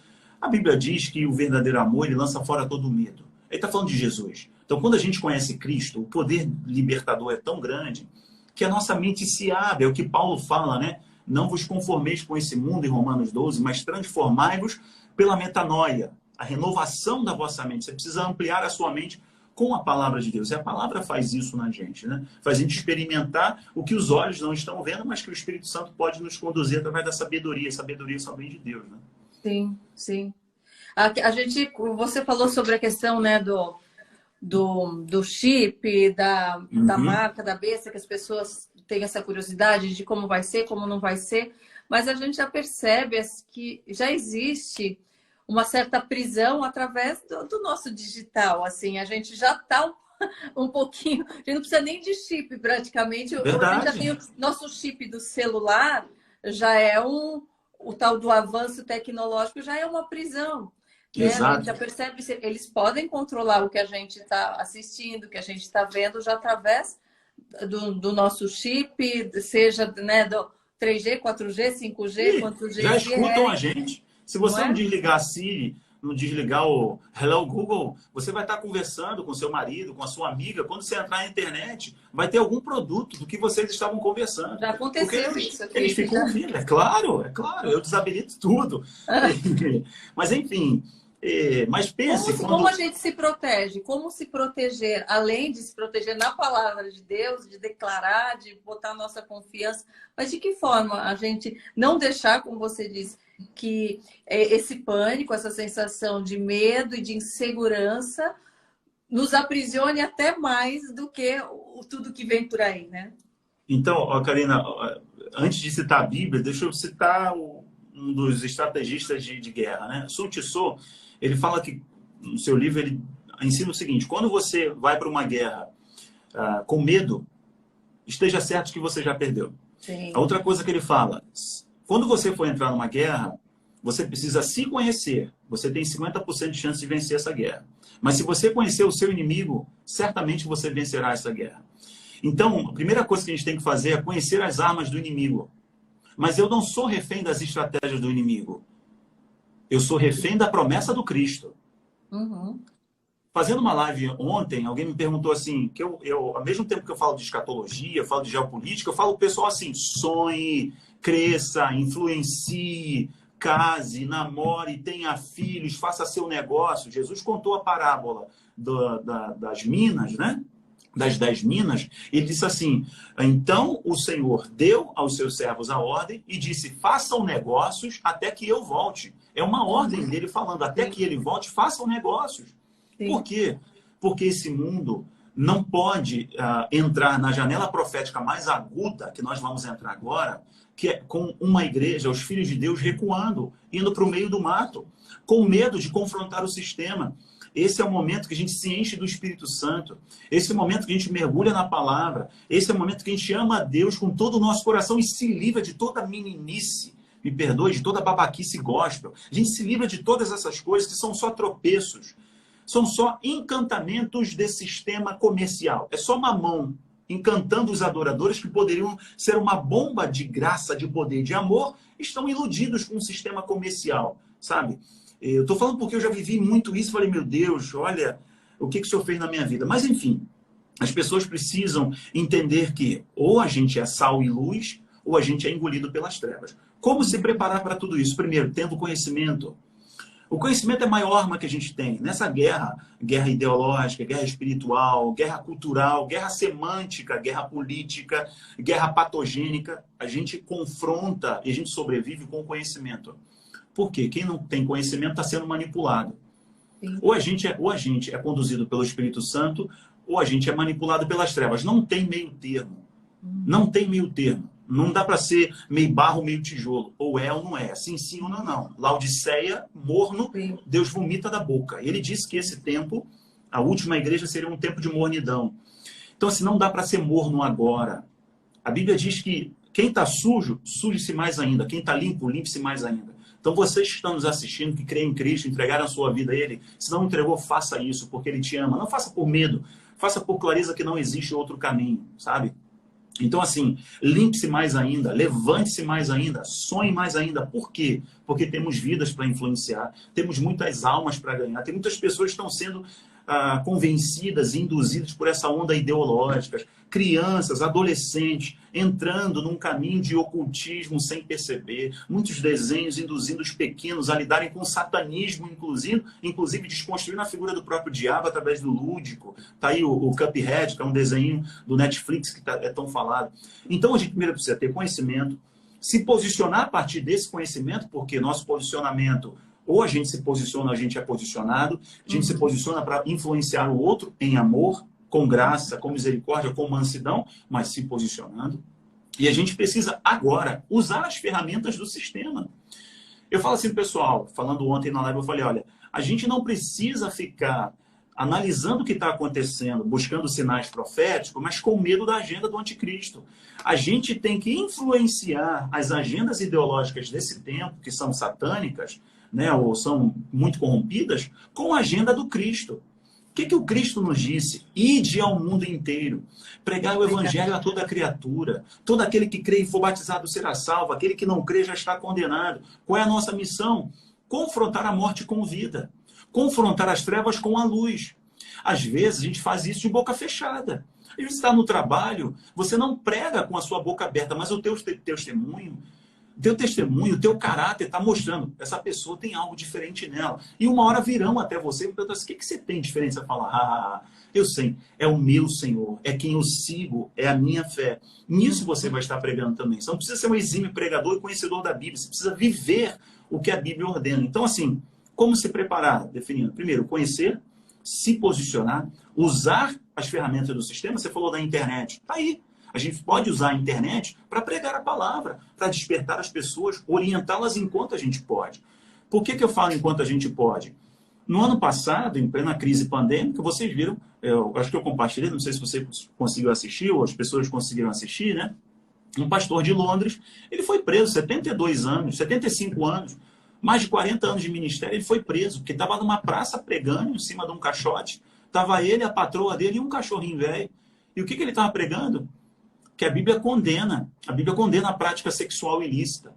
[SPEAKER 2] A Bíblia diz que o verdadeiro amor, ele lança fora todo o medo. Ele está falando de Jesus. Então quando a gente conhece Cristo, o poder libertador é tão grande que a nossa mente se abre, é o que Paulo fala, né? Não vos conformeis com esse mundo, em Romanos 12, mas transformai-vos pela metanoia, a renovação da vossa mente. Você precisa ampliar a sua mente com a palavra de Deus. E a palavra faz isso na gente, né? Faz a gente experimentar o que os olhos não estão vendo, mas que o Espírito Santo pode nos conduzir através da sabedoria. Sabedoria só vem de Deus, né?
[SPEAKER 1] Sim, sim. A gente, você falou sobre a questão, né, do chip, da marca, da besta, que as pessoas têm essa curiosidade de como vai ser, como não vai ser, mas a gente já percebe que já existe uma certa prisão através do nosso digital, assim, a gente já está um pouquinho, a gente não precisa nem de chip praticamente, a gente já tem o nosso chip do celular, já é o tal do avanço tecnológico, já é uma prisão. Né? A gente já percebe, eles podem controlar o que a gente está assistindo, o que a gente está vendo já através do nosso chip, seja, né, do 3G, 4G, 5G, quantos G.
[SPEAKER 2] Já escutam a gente. Se você não desligar a Siri, não desligar o Hello Google, você vai estar conversando com seu marido, com a sua amiga. Quando você entrar na internet, vai ter algum produto do que vocês estavam conversando.
[SPEAKER 1] Já aconteceu isso aqui.
[SPEAKER 2] Eles ficam ouvindo, é claro. Eu desabilito tudo. Mas, enfim... mas pense...
[SPEAKER 1] Como a gente se protege? Como se proteger? Além de se proteger na palavra de Deus, de declarar, de botar nossa confiança. Mas de que forma a gente não deixar, como você disse, que esse pânico, essa sensação de medo e de insegurança nos aprisione até mais do que tudo que vem por aí, né?
[SPEAKER 2] Então, Karina, antes de citar a Bíblia, deixa eu citar um dos estrategistas de guerra, né? Sun Tzu, ele fala que, no seu livro, ele ensina o seguinte: quando você vai para uma guerra com medo, esteja certo que você já perdeu.
[SPEAKER 1] Sim.
[SPEAKER 2] A outra coisa que ele fala, quando você for entrar numa guerra, você precisa se conhecer. Você tem 50% de chance de vencer essa guerra. Mas se você conhecer o seu inimigo, certamente você vencerá essa guerra. Então, a primeira coisa que a gente tem que fazer é conhecer as armas do inimigo. Mas eu não sou refém das estratégias do inimigo. Eu sou refém da promessa do Cristo.
[SPEAKER 1] Uhum.
[SPEAKER 2] Fazendo uma live ontem, alguém me perguntou assim, que ao mesmo tempo que eu falo de escatologia, eu falo de geopolítica, eu falo pro pessoal assim: sonhe, cresça, influencie, case, namore, tenha filhos, faça seu negócio. Jesus contou a parábola das minas, né? Das 10 minas. Ele disse assim: então o Senhor deu aos seus servos a ordem e disse: façam negócios até que eu volte. É uma ordem dele falando: até que ele volte, façam negócios. Sim. Por quê? Porque esse mundo não pode entrar na janela profética mais aguda que nós vamos entrar agora, que é com uma igreja, os filhos de Deus recuando, indo para o meio do mato, com medo de confrontar o sistema. Esse é o momento que a gente se enche do Espírito Santo. Esse é o momento que a gente mergulha na palavra. Esse é o momento que a gente ama a Deus com todo o nosso coração e se livra de toda meninice, me perdoe, de toda babaquice gospel. A gente se livra de todas essas coisas que são só tropeços. São só encantamentos desse sistema comercial. É só mamão encantando os adoradores que poderiam ser uma bomba de graça, de poder, de amor. Estão iludidos com o sistema comercial, sabe? Eu estou falando porque eu já vivi muito isso. Falei, meu Deus, olha o que o Senhor fez na minha vida. Mas, enfim, as pessoas precisam entender que ou a gente é sal e luz, ou a gente é engolido pelas trevas. Como se preparar para tudo isso? Primeiro, tendo conhecimento. O conhecimento é a maior arma que a gente tem. Nessa guerra, guerra ideológica, guerra espiritual, guerra cultural, guerra semântica, guerra política, guerra patogênica, a gente confronta e a gente sobrevive com o conhecimento. Por quê? Quem não tem conhecimento está sendo manipulado. Sim. Ou a gente é conduzido pelo Espírito Santo, ou a gente é manipulado pelas trevas. Não tem meio termo. Não tem meio termo. Não dá para ser meio barro, meio tijolo. Ou é ou não é. Sim, sim ou não, não. Laodiceia, morno, sim. Deus vomita da boca. Ele disse que esse tempo, a última igreja, seria um tempo de mornidão. Então, assim, não dá para ser morno agora. A Bíblia diz que quem está sujo, suje-se mais ainda. Quem está limpo, limpe-se mais ainda. Então, vocês que estão nos assistindo, que creem em Cristo, entregaram a sua vida a Ele, se não entregou, faça isso, porque Ele te ama. Não faça por medo, faça por clareza que não existe outro caminho, sabe? Então, assim, limpe-se mais ainda, levante-se mais ainda, sonhe mais ainda. Por quê? Porque temos vidas para influenciar, temos muitas almas para ganhar, tem muitas pessoas que estão sendo convencidas, induzidas por essa onda ideológica, crianças, adolescentes, entrando num caminho de ocultismo sem perceber, muitos desenhos induzindo os pequenos a lidarem com satanismo, inclusive desconstruindo a figura do próprio diabo através do lúdico. Está aí o Cuphead, que é um desenho do Netflix que é tão falado. Então, a gente primeiro precisa ter conhecimento, se posicionar a partir desse conhecimento, porque nosso posicionamento, ou a gente se posiciona, ou a gente é posicionado, a gente se posiciona para influenciar o outro em amor, com graça, com misericórdia, com mansidão, mas se posicionando. E a gente precisa, agora, usar as ferramentas do sistema. Eu falo assim, pessoal, falando ontem na live, eu falei, olha, a gente não precisa ficar analisando o que está acontecendo, buscando sinais proféticos, mas com medo da agenda do anticristo. A gente tem que influenciar as agendas ideológicas desse tempo, que são satânicas, né, ou são muito corrompidas, com a agenda do Cristo. O que o Cristo nos disse? Ide ao mundo inteiro, pregar o evangelho a toda criatura, todo aquele que crê e for batizado será salvo, aquele que não crê já está condenado. Qual é a nossa missão? Confrontar a morte com vida, confrontar as trevas com a luz. Às vezes a gente faz isso de boca fechada. Às vezes você está no trabalho, você não prega com a sua boca aberta, mas o teu testemunho, o teu caráter está mostrando, essa pessoa tem algo diferente nela. E uma hora virão até você e perguntam assim, o que você tem diferente? Você fala, eu sei, é o meu Senhor, é quem eu sigo, é a minha fé. Nisso você vai estar pregando também. Você não precisa ser um exímio pregador e conhecedor da Bíblia, você precisa viver o que a Bíblia ordena. Então, assim, como se preparar? Definindo. Primeiro, conhecer, se posicionar, usar as ferramentas do sistema. Você falou da internet, está aí. A gente pode usar a internet para pregar a palavra, para despertar as pessoas, orientá-las enquanto a gente pode. Por que eu falo enquanto a gente pode? No ano passado, em plena crise pandêmica, vocês viram, eu acho que eu compartilhei, não sei se você conseguiu assistir, ou as pessoas conseguiram assistir, né? Um pastor de Londres, ele foi preso, 72 anos, 75 anos, mais de 40 anos de ministério, ele foi preso, porque estava numa praça pregando em cima de um caixote, estava ele, a patroa dele e um cachorrinho velho. E o que ele estava pregando? Que a Bíblia condena a prática sexual ilícita.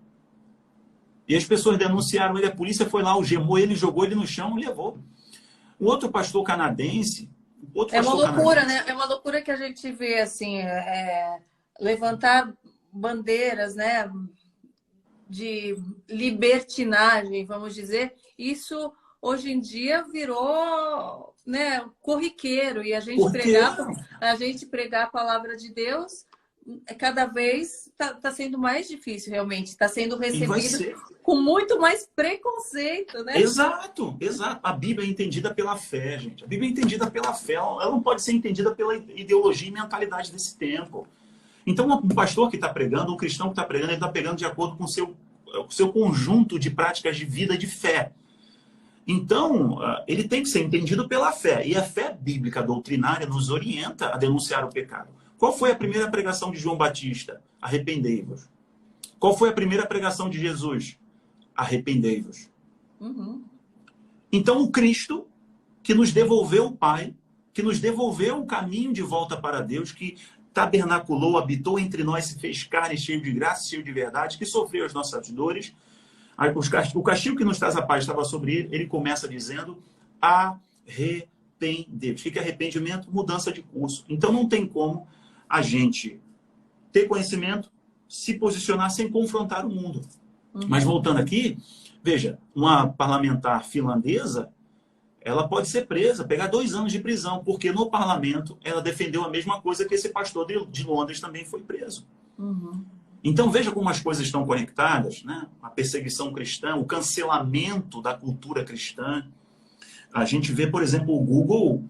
[SPEAKER 2] E as pessoas denunciaram ele, a polícia foi lá, algemou ele, jogou ele no chão e levou. Um outro pastor canadense...
[SPEAKER 1] É uma loucura, né? É uma loucura que a gente vê, assim, levantar bandeiras, né, de libertinagem, vamos dizer. Isso, hoje em dia, virou, né, corriqueiro. E a gente pregar a palavra de Deus... cada vez está sendo mais difícil, realmente. Está sendo recebido com muito mais preconceito, né?
[SPEAKER 2] Exato, exato. A Bíblia é entendida pela fé, gente. A Bíblia é entendida pela fé. Ela não pode ser entendida pela ideologia e mentalidade desse tempo. Então, um pastor que está pregando, um cristão que está pregando, ele está pregando de acordo com o seu conjunto de práticas de vida de fé. Então, ele tem que ser entendido pela fé. E a fé bíblica doutrinária nos orienta a denunciar o pecado. Qual foi a primeira pregação de João Batista? Arrependei-vos. Qual foi a primeira pregação de Jesus? Arrependei-vos.
[SPEAKER 1] Uhum.
[SPEAKER 2] Então, o Cristo, que nos devolveu o Pai, que nos devolveu o caminho de volta para Deus, que tabernaculou, habitou entre nós, se fez carne, cheio de graça, cheio de verdade, que sofreu as nossas dores. O castigo que nos traz a paz estava sobre ele. Ele começa dizendo, arrependei-vos. O que é arrependimento? Mudança de curso. Então, não tem como a gente ter conhecimento, se posicionar sem confrontar o mundo. Uhum. Mas voltando aqui, veja, uma parlamentar finlandesa, ela pode ser presa, pegar 2 anos de prisão, porque no parlamento ela defendeu a mesma coisa que esse pastor de Londres também foi preso.
[SPEAKER 1] Uhum.
[SPEAKER 2] Então veja como as coisas estão conectadas, né? A perseguição cristã, o cancelamento da cultura cristã. A gente vê, por exemplo, o Google...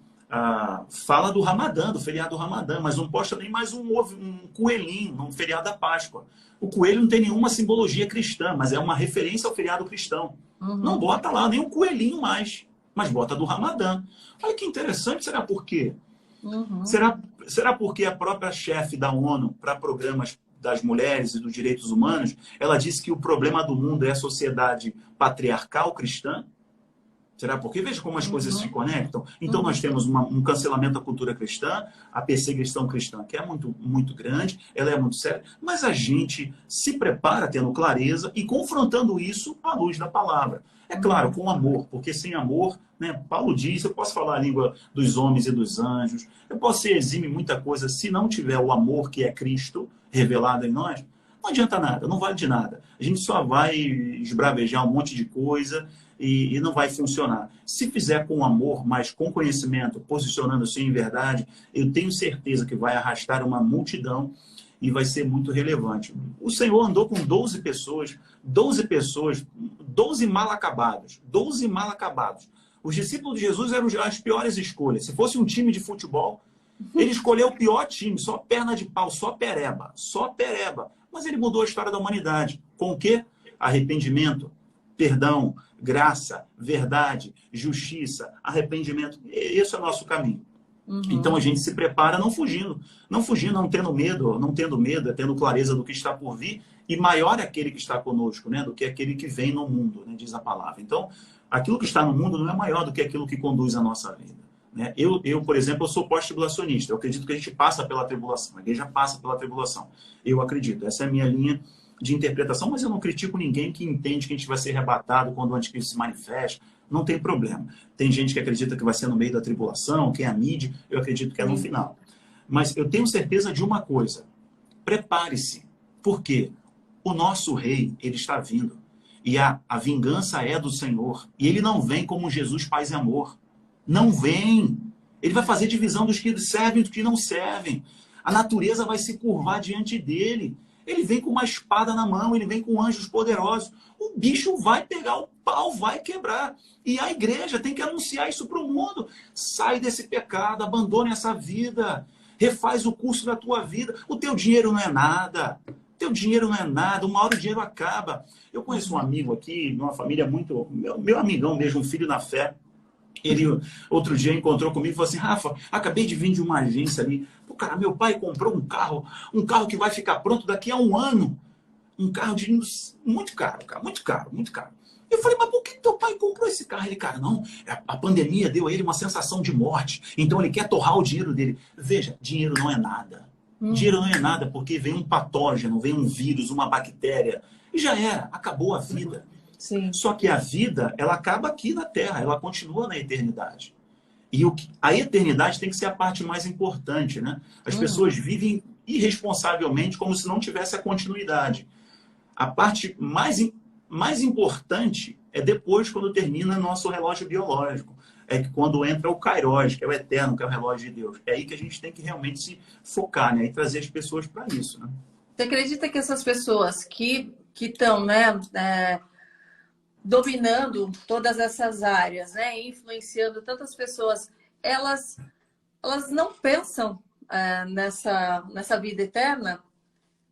[SPEAKER 2] fala do Ramadã, do feriado do Ramadã, mas não posta nem mais um coelhinho no feriado da Páscoa. O coelho não tem nenhuma simbologia cristã, mas é uma referência ao feriado cristão. Uhum. Não bota lá nem um coelhinho mais, mas bota do Ramadã. Olha que interessante, será por quê?
[SPEAKER 1] Uhum.
[SPEAKER 2] Será porque a própria chefe da ONU para programas das mulheres e dos direitos humanos, ela disse que o problema do mundo é a sociedade patriarcal cristã? Será porque veja como as coisas se conectam? Então, nós temos um cancelamento da cultura cristã, a perseguição cristã, que é muito, muito grande, ela é muito séria, mas a gente se prepara tendo clareza e confrontando isso à luz da palavra. É claro, com amor, porque sem amor, né, Paulo diz, eu posso falar a língua dos homens e dos anjos, eu posso ser exime muita coisa, se não tiver o amor que é Cristo revelado em nós, não adianta nada, não vale de nada. A gente só vai esbravejar um monte de coisa e não vai funcionar. Se fizer com amor, mas com conhecimento, posicionando-se em verdade, eu tenho certeza que vai arrastar uma multidão e vai ser muito relevante. O Senhor andou com 12 pessoas, 12 mal acabados, 12 mal acabados. Os discípulos de Jesus eram as piores escolhas. Se fosse um time de futebol, ele escolheu o pior time, só perna de pau, só pereba, só pereba. Mas ele mudou a história da humanidade. Com o quê? Arrependimento, perdão, graça, verdade, justiça, arrependimento. Esse é o nosso caminho. Então a gente se prepara não fugindo, não tendo medo, é tendo clareza do que está por vir, e maior é aquele que está conosco, né, do que aquele que vem no mundo, né, diz a palavra. Então, aquilo que está no mundo não é maior do que aquilo que conduz a nossa vida. Né? Eu, por exemplo, eu sou pós-tribulacionista. Eu acredito que a gente passa pela tribulação. A igreja passa pela tribulação. Eu acredito. Essa é a minha linha de interpretação, mas eu não critico ninguém que entende que a gente vai ser arrebatado quando o anticristo se manifesta. Não tem problema. Tem gente que acredita que vai ser no meio da tribulação, que é a mídia. Eu acredito que é no final. Mas eu tenho certeza de uma coisa. Prepare-se. Porque o nosso rei, ele está vindo. E a vingança é do Senhor. E ele não vem como Jesus paz e amor. Não vem. Ele vai fazer divisão dos que servem e dos que não servem. A natureza vai se curvar diante dele. Ele vem com uma espada na mão, ele vem com anjos poderosos. O bicho vai pegar o pau, vai quebrar. E a igreja tem que anunciar isso para o mundo. Sai desse pecado, abandone essa vida. Refaz o curso da tua vida. O teu dinheiro não é nada. O teu dinheiro não é nada. Uma hora o dinheiro acaba. Eu conheço um amigo aqui, uma família muito... Meu amigão mesmo, um filho na fé. Ele, outro dia, encontrou comigo e falou assim: Rafa, acabei de vir de uma agência ali. Pô, cara, meu pai comprou um carro que vai ficar pronto daqui a 1 ano. Um carro de muito caro, cara, muito caro, muito caro. Eu falei, mas por que teu pai comprou esse carro? Ele, cara, não, a pandemia deu a ele uma sensação de morte, então ele quer torrar o dinheiro dele. Veja, dinheiro não é nada. Dinheiro não é nada, porque vem um patógeno, vem um vírus, uma bactéria, e já era, acabou a vida.
[SPEAKER 1] Sim.
[SPEAKER 2] Só que a vida, ela acaba aqui na Terra, ela continua na eternidade. E a eternidade tem que ser a parte mais importante, né? As pessoas vivem irresponsavelmente como se não tivesse a continuidade. A parte mais importante é depois, quando termina nosso relógio biológico. É que quando entra o Kairos, que é o eterno, que é o relógio de Deus. É aí que a gente tem que realmente se focar, né? E trazer as pessoas para isso, né?
[SPEAKER 1] Você acredita que essas pessoas que estão, né, dominando todas essas áreas, né, influenciando tantas pessoas, elas não pensam nessa vida eterna?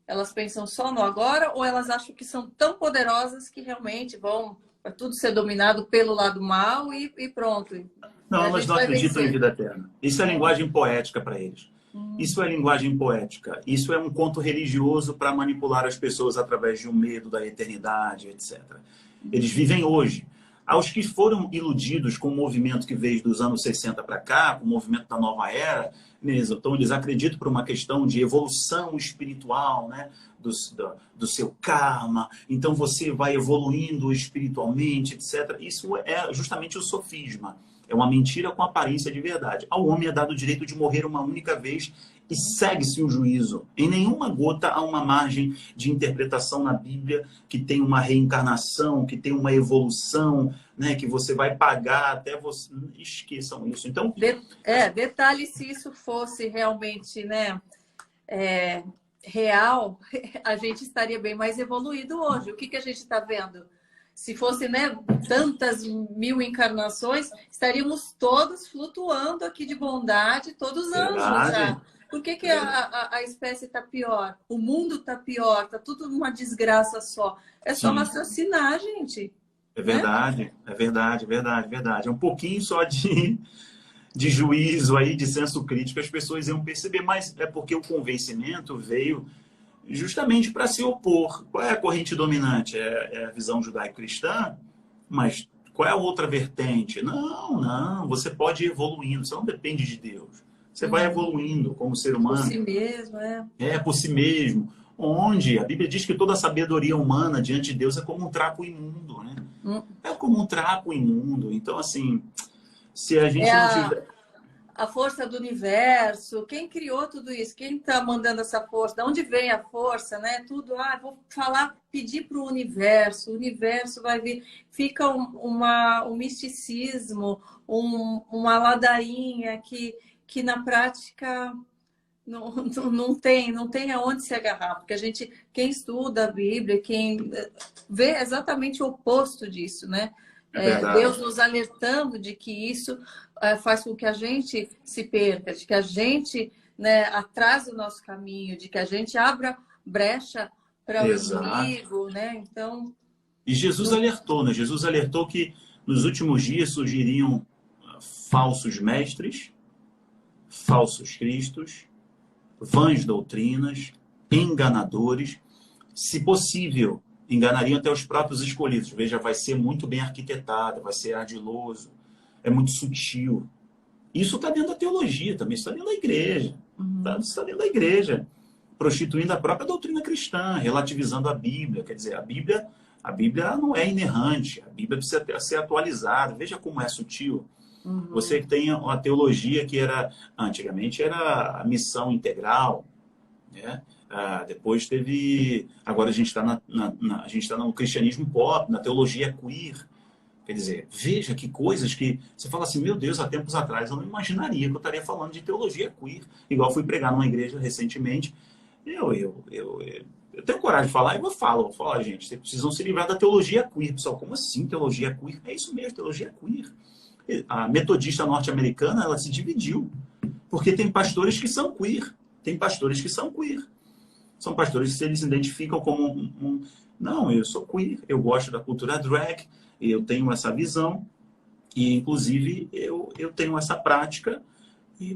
[SPEAKER 1] Elas pensam só no agora, ou elas acham que são tão poderosas que realmente vai tudo ser dominado pelo lado mal e pronto?
[SPEAKER 2] Não, elas não acreditam em vida eterna. Isso é linguagem poética para eles. Isso é linguagem poética. Isso é um conto religioso para manipular as pessoas através de um medo da eternidade, etc. Eles vivem hoje. Aos que foram iludidos com o movimento que veio dos anos 60 para cá, com o movimento da nova era, então eles acreditam por uma questão de evolução espiritual, né? do seu karma, então você vai evoluindo espiritualmente, etc. Isso é justamente o sofisma. É uma mentira com aparência de verdade. Ao homem é dado o direito de morrer uma única vez e segue-se o juízo. Em nenhuma gota há uma margem de interpretação na Bíblia que tem uma reencarnação, que tem uma evolução, né, que você vai pagar até você... Esqueçam isso. Então,
[SPEAKER 1] detalhe se isso fosse realmente, né, real, a gente estaria bem mais evoluído hoje. O que a gente está vendo? Se fosse, né, tantas 1000 encarnações, estaríamos todos flutuando aqui de bondade, todos anjos já. Por que a espécie está pior? O mundo está pior, está tudo uma desgraça só. É só raciocinar, gente.
[SPEAKER 2] É verdade, né? É verdade, verdade, verdade. É um pouquinho só de juízo aí, de senso crítico, as pessoas iam perceber, mas é porque o convencimento veio justamente para se opor. Qual é a corrente dominante? É a visão judaico-cristã, mas Qual é a outra vertente? Não, não, você pode ir evoluindo, você não depende de Deus. Você vai evoluindo como ser
[SPEAKER 1] Por
[SPEAKER 2] humano.
[SPEAKER 1] si mesmo, é.
[SPEAKER 2] É, por si mesmo. Onde a Bíblia diz que toda a sabedoria humana diante de Deus é como um trapo imundo, né? É como um trapo imundo. Então, assim, se a gente
[SPEAKER 1] É
[SPEAKER 2] não tiver...
[SPEAKER 1] a força do universo. Quem criou tudo isso? Quem está mandando essa força? De onde vem a força, né? Tudo, vou falar, pedir para o universo vai vir. Fica um misticismo, uma ladainha que na prática não tem aonde se agarrar, porque quem estuda a Bíblia, quem vê exatamente o oposto disso, né?
[SPEAKER 2] É verdade.
[SPEAKER 1] Deus nos alertando de que isso faz com que a gente se perca, de que a gente, né, atrase o nosso caminho, de que a gente abra brecha para o inimigo, né? Então...
[SPEAKER 2] E Jesus alertou, né? Jesus alertou que nos últimos dias surgiriam falsos mestres, falsos cristos, vãs doutrinas, enganadores, se possível, enganariam até os próprios escolhidos. Veja, vai ser muito bem arquitetado, vai ser ardiloso, é muito sutil. Isso está dentro da teologia também, isso está dentro da igreja. Isso está dentro da igreja, prostituindo a própria doutrina cristã, relativizando a Bíblia. Quer dizer, a Bíblia não é inerrante, a Bíblia precisa ser atualizada. Veja como é sutil. Você tem a teologia que antigamente era a missão integral, né? Depois teve, agora a gente está a gente está no cristianismo pop, na teologia queer. Quer dizer, veja que coisas que você fala assim, meu Deus, há tempos atrás eu não imaginaria que eu estaria falando de teologia queer. Igual fui pregar numa igreja recentemente, eu tenho coragem de falar e eu falo, gente, vocês precisam se livrar da teologia queer. Pessoal, como assim teologia queer? É isso mesmo, teologia queer. A metodista norte-americana, ela se dividiu. Porque tem pastores que são queer. Tem pastores que são queer. São pastores que eles se identificam como não, eu sou queer, eu gosto da cultura drag, eu tenho essa visão, e inclusive eu tenho essa prática,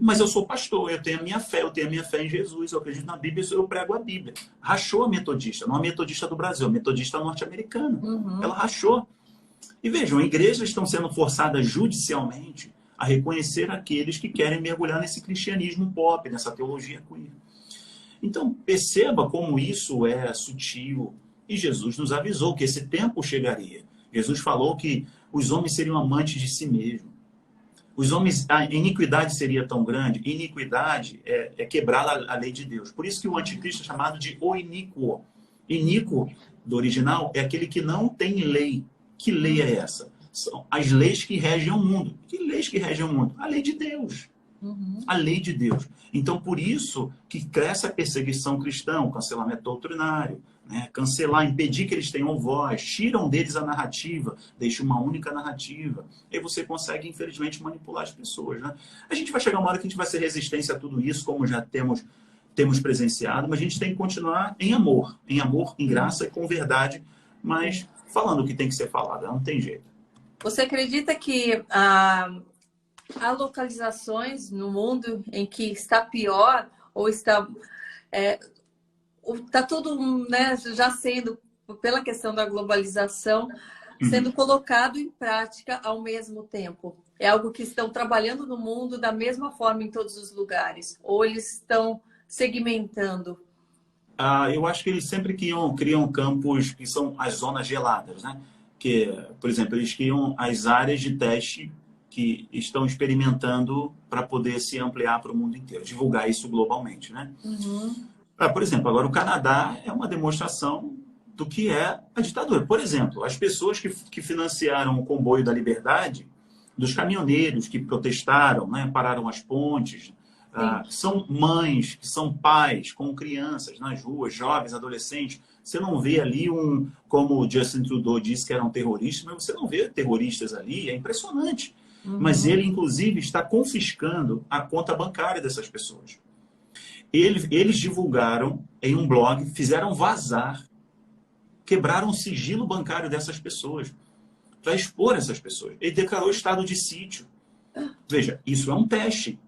[SPEAKER 2] mas eu sou pastor, eu tenho a minha fé em Jesus, eu acredito na Bíblia, eu prego a Bíblia. Rachou a metodista, não a metodista do Brasil, a metodista norte-americana. Ela rachou. E vejam, igrejas estão sendo forçadas judicialmente a reconhecer aqueles que querem mergulhar nesse cristianismo pop, nessa teologia queer. Então, perceba como isso é sutil. E Jesus nos avisou que esse tempo chegaria. Jesus falou que os homens seriam amantes de si mesmos. Os homens, a iniquidade seria tão grande. Iniquidade é quebrar a lei de Deus. Por isso que o anticristo é chamado de o iníquo. Iníquo, do original, é aquele que não tem lei. Que lei é essa? São as leis que regem o mundo. Que leis que regem o mundo? A lei de Deus. A lei de Deus. Então, por isso que cresce a perseguição cristã, o cancelamento doutrinário, né? Cancelar, impedir que eles tenham voz, tiram deles a narrativa, deixam uma única narrativa. E aí você consegue, infelizmente, manipular as pessoas. Né? A gente vai chegar uma hora que a gente vai ser resistência a tudo isso, como já temos presenciado, mas a gente tem que continuar em amor, em graça e com verdade, mas falando o que tem que ser falado, não tem jeito. Você
[SPEAKER 1] acredita que há localizações no mundo em que está pior ou está tudo, né, já sendo, pela questão da globalização, sendo colocado em prática ao mesmo tempo? É algo que estão trabalhando no mundo da mesma forma em todos os lugares? Ou eles estão segmentando?
[SPEAKER 2] Eu acho que eles sempre criam campos que são as zonas geladas, né? Que, por exemplo, eles criam as áreas de teste que estão experimentando para poder se ampliar para o mundo inteiro, divulgar isso globalmente, né? Por exemplo, agora o Canadá é uma demonstração do que é a ditadura. Por exemplo, as pessoas que financiaram o comboio da liberdade, dos caminhoneiros que protestaram, né, pararam as pontes, são mães, que são pais com crianças nas ruas, jovens, adolescentes. Você não vê ali como o Justin Trudeau disse que eram terroristas, mas você não vê terroristas ali, é impressionante. Mas ele, inclusive, está confiscando a conta bancária dessas pessoas. Eles divulgaram em um blog, fizeram vazar, quebraram o sigilo bancário dessas pessoas para expor essas pessoas. Ele declarou estado de sítio. Veja, isso é um teste.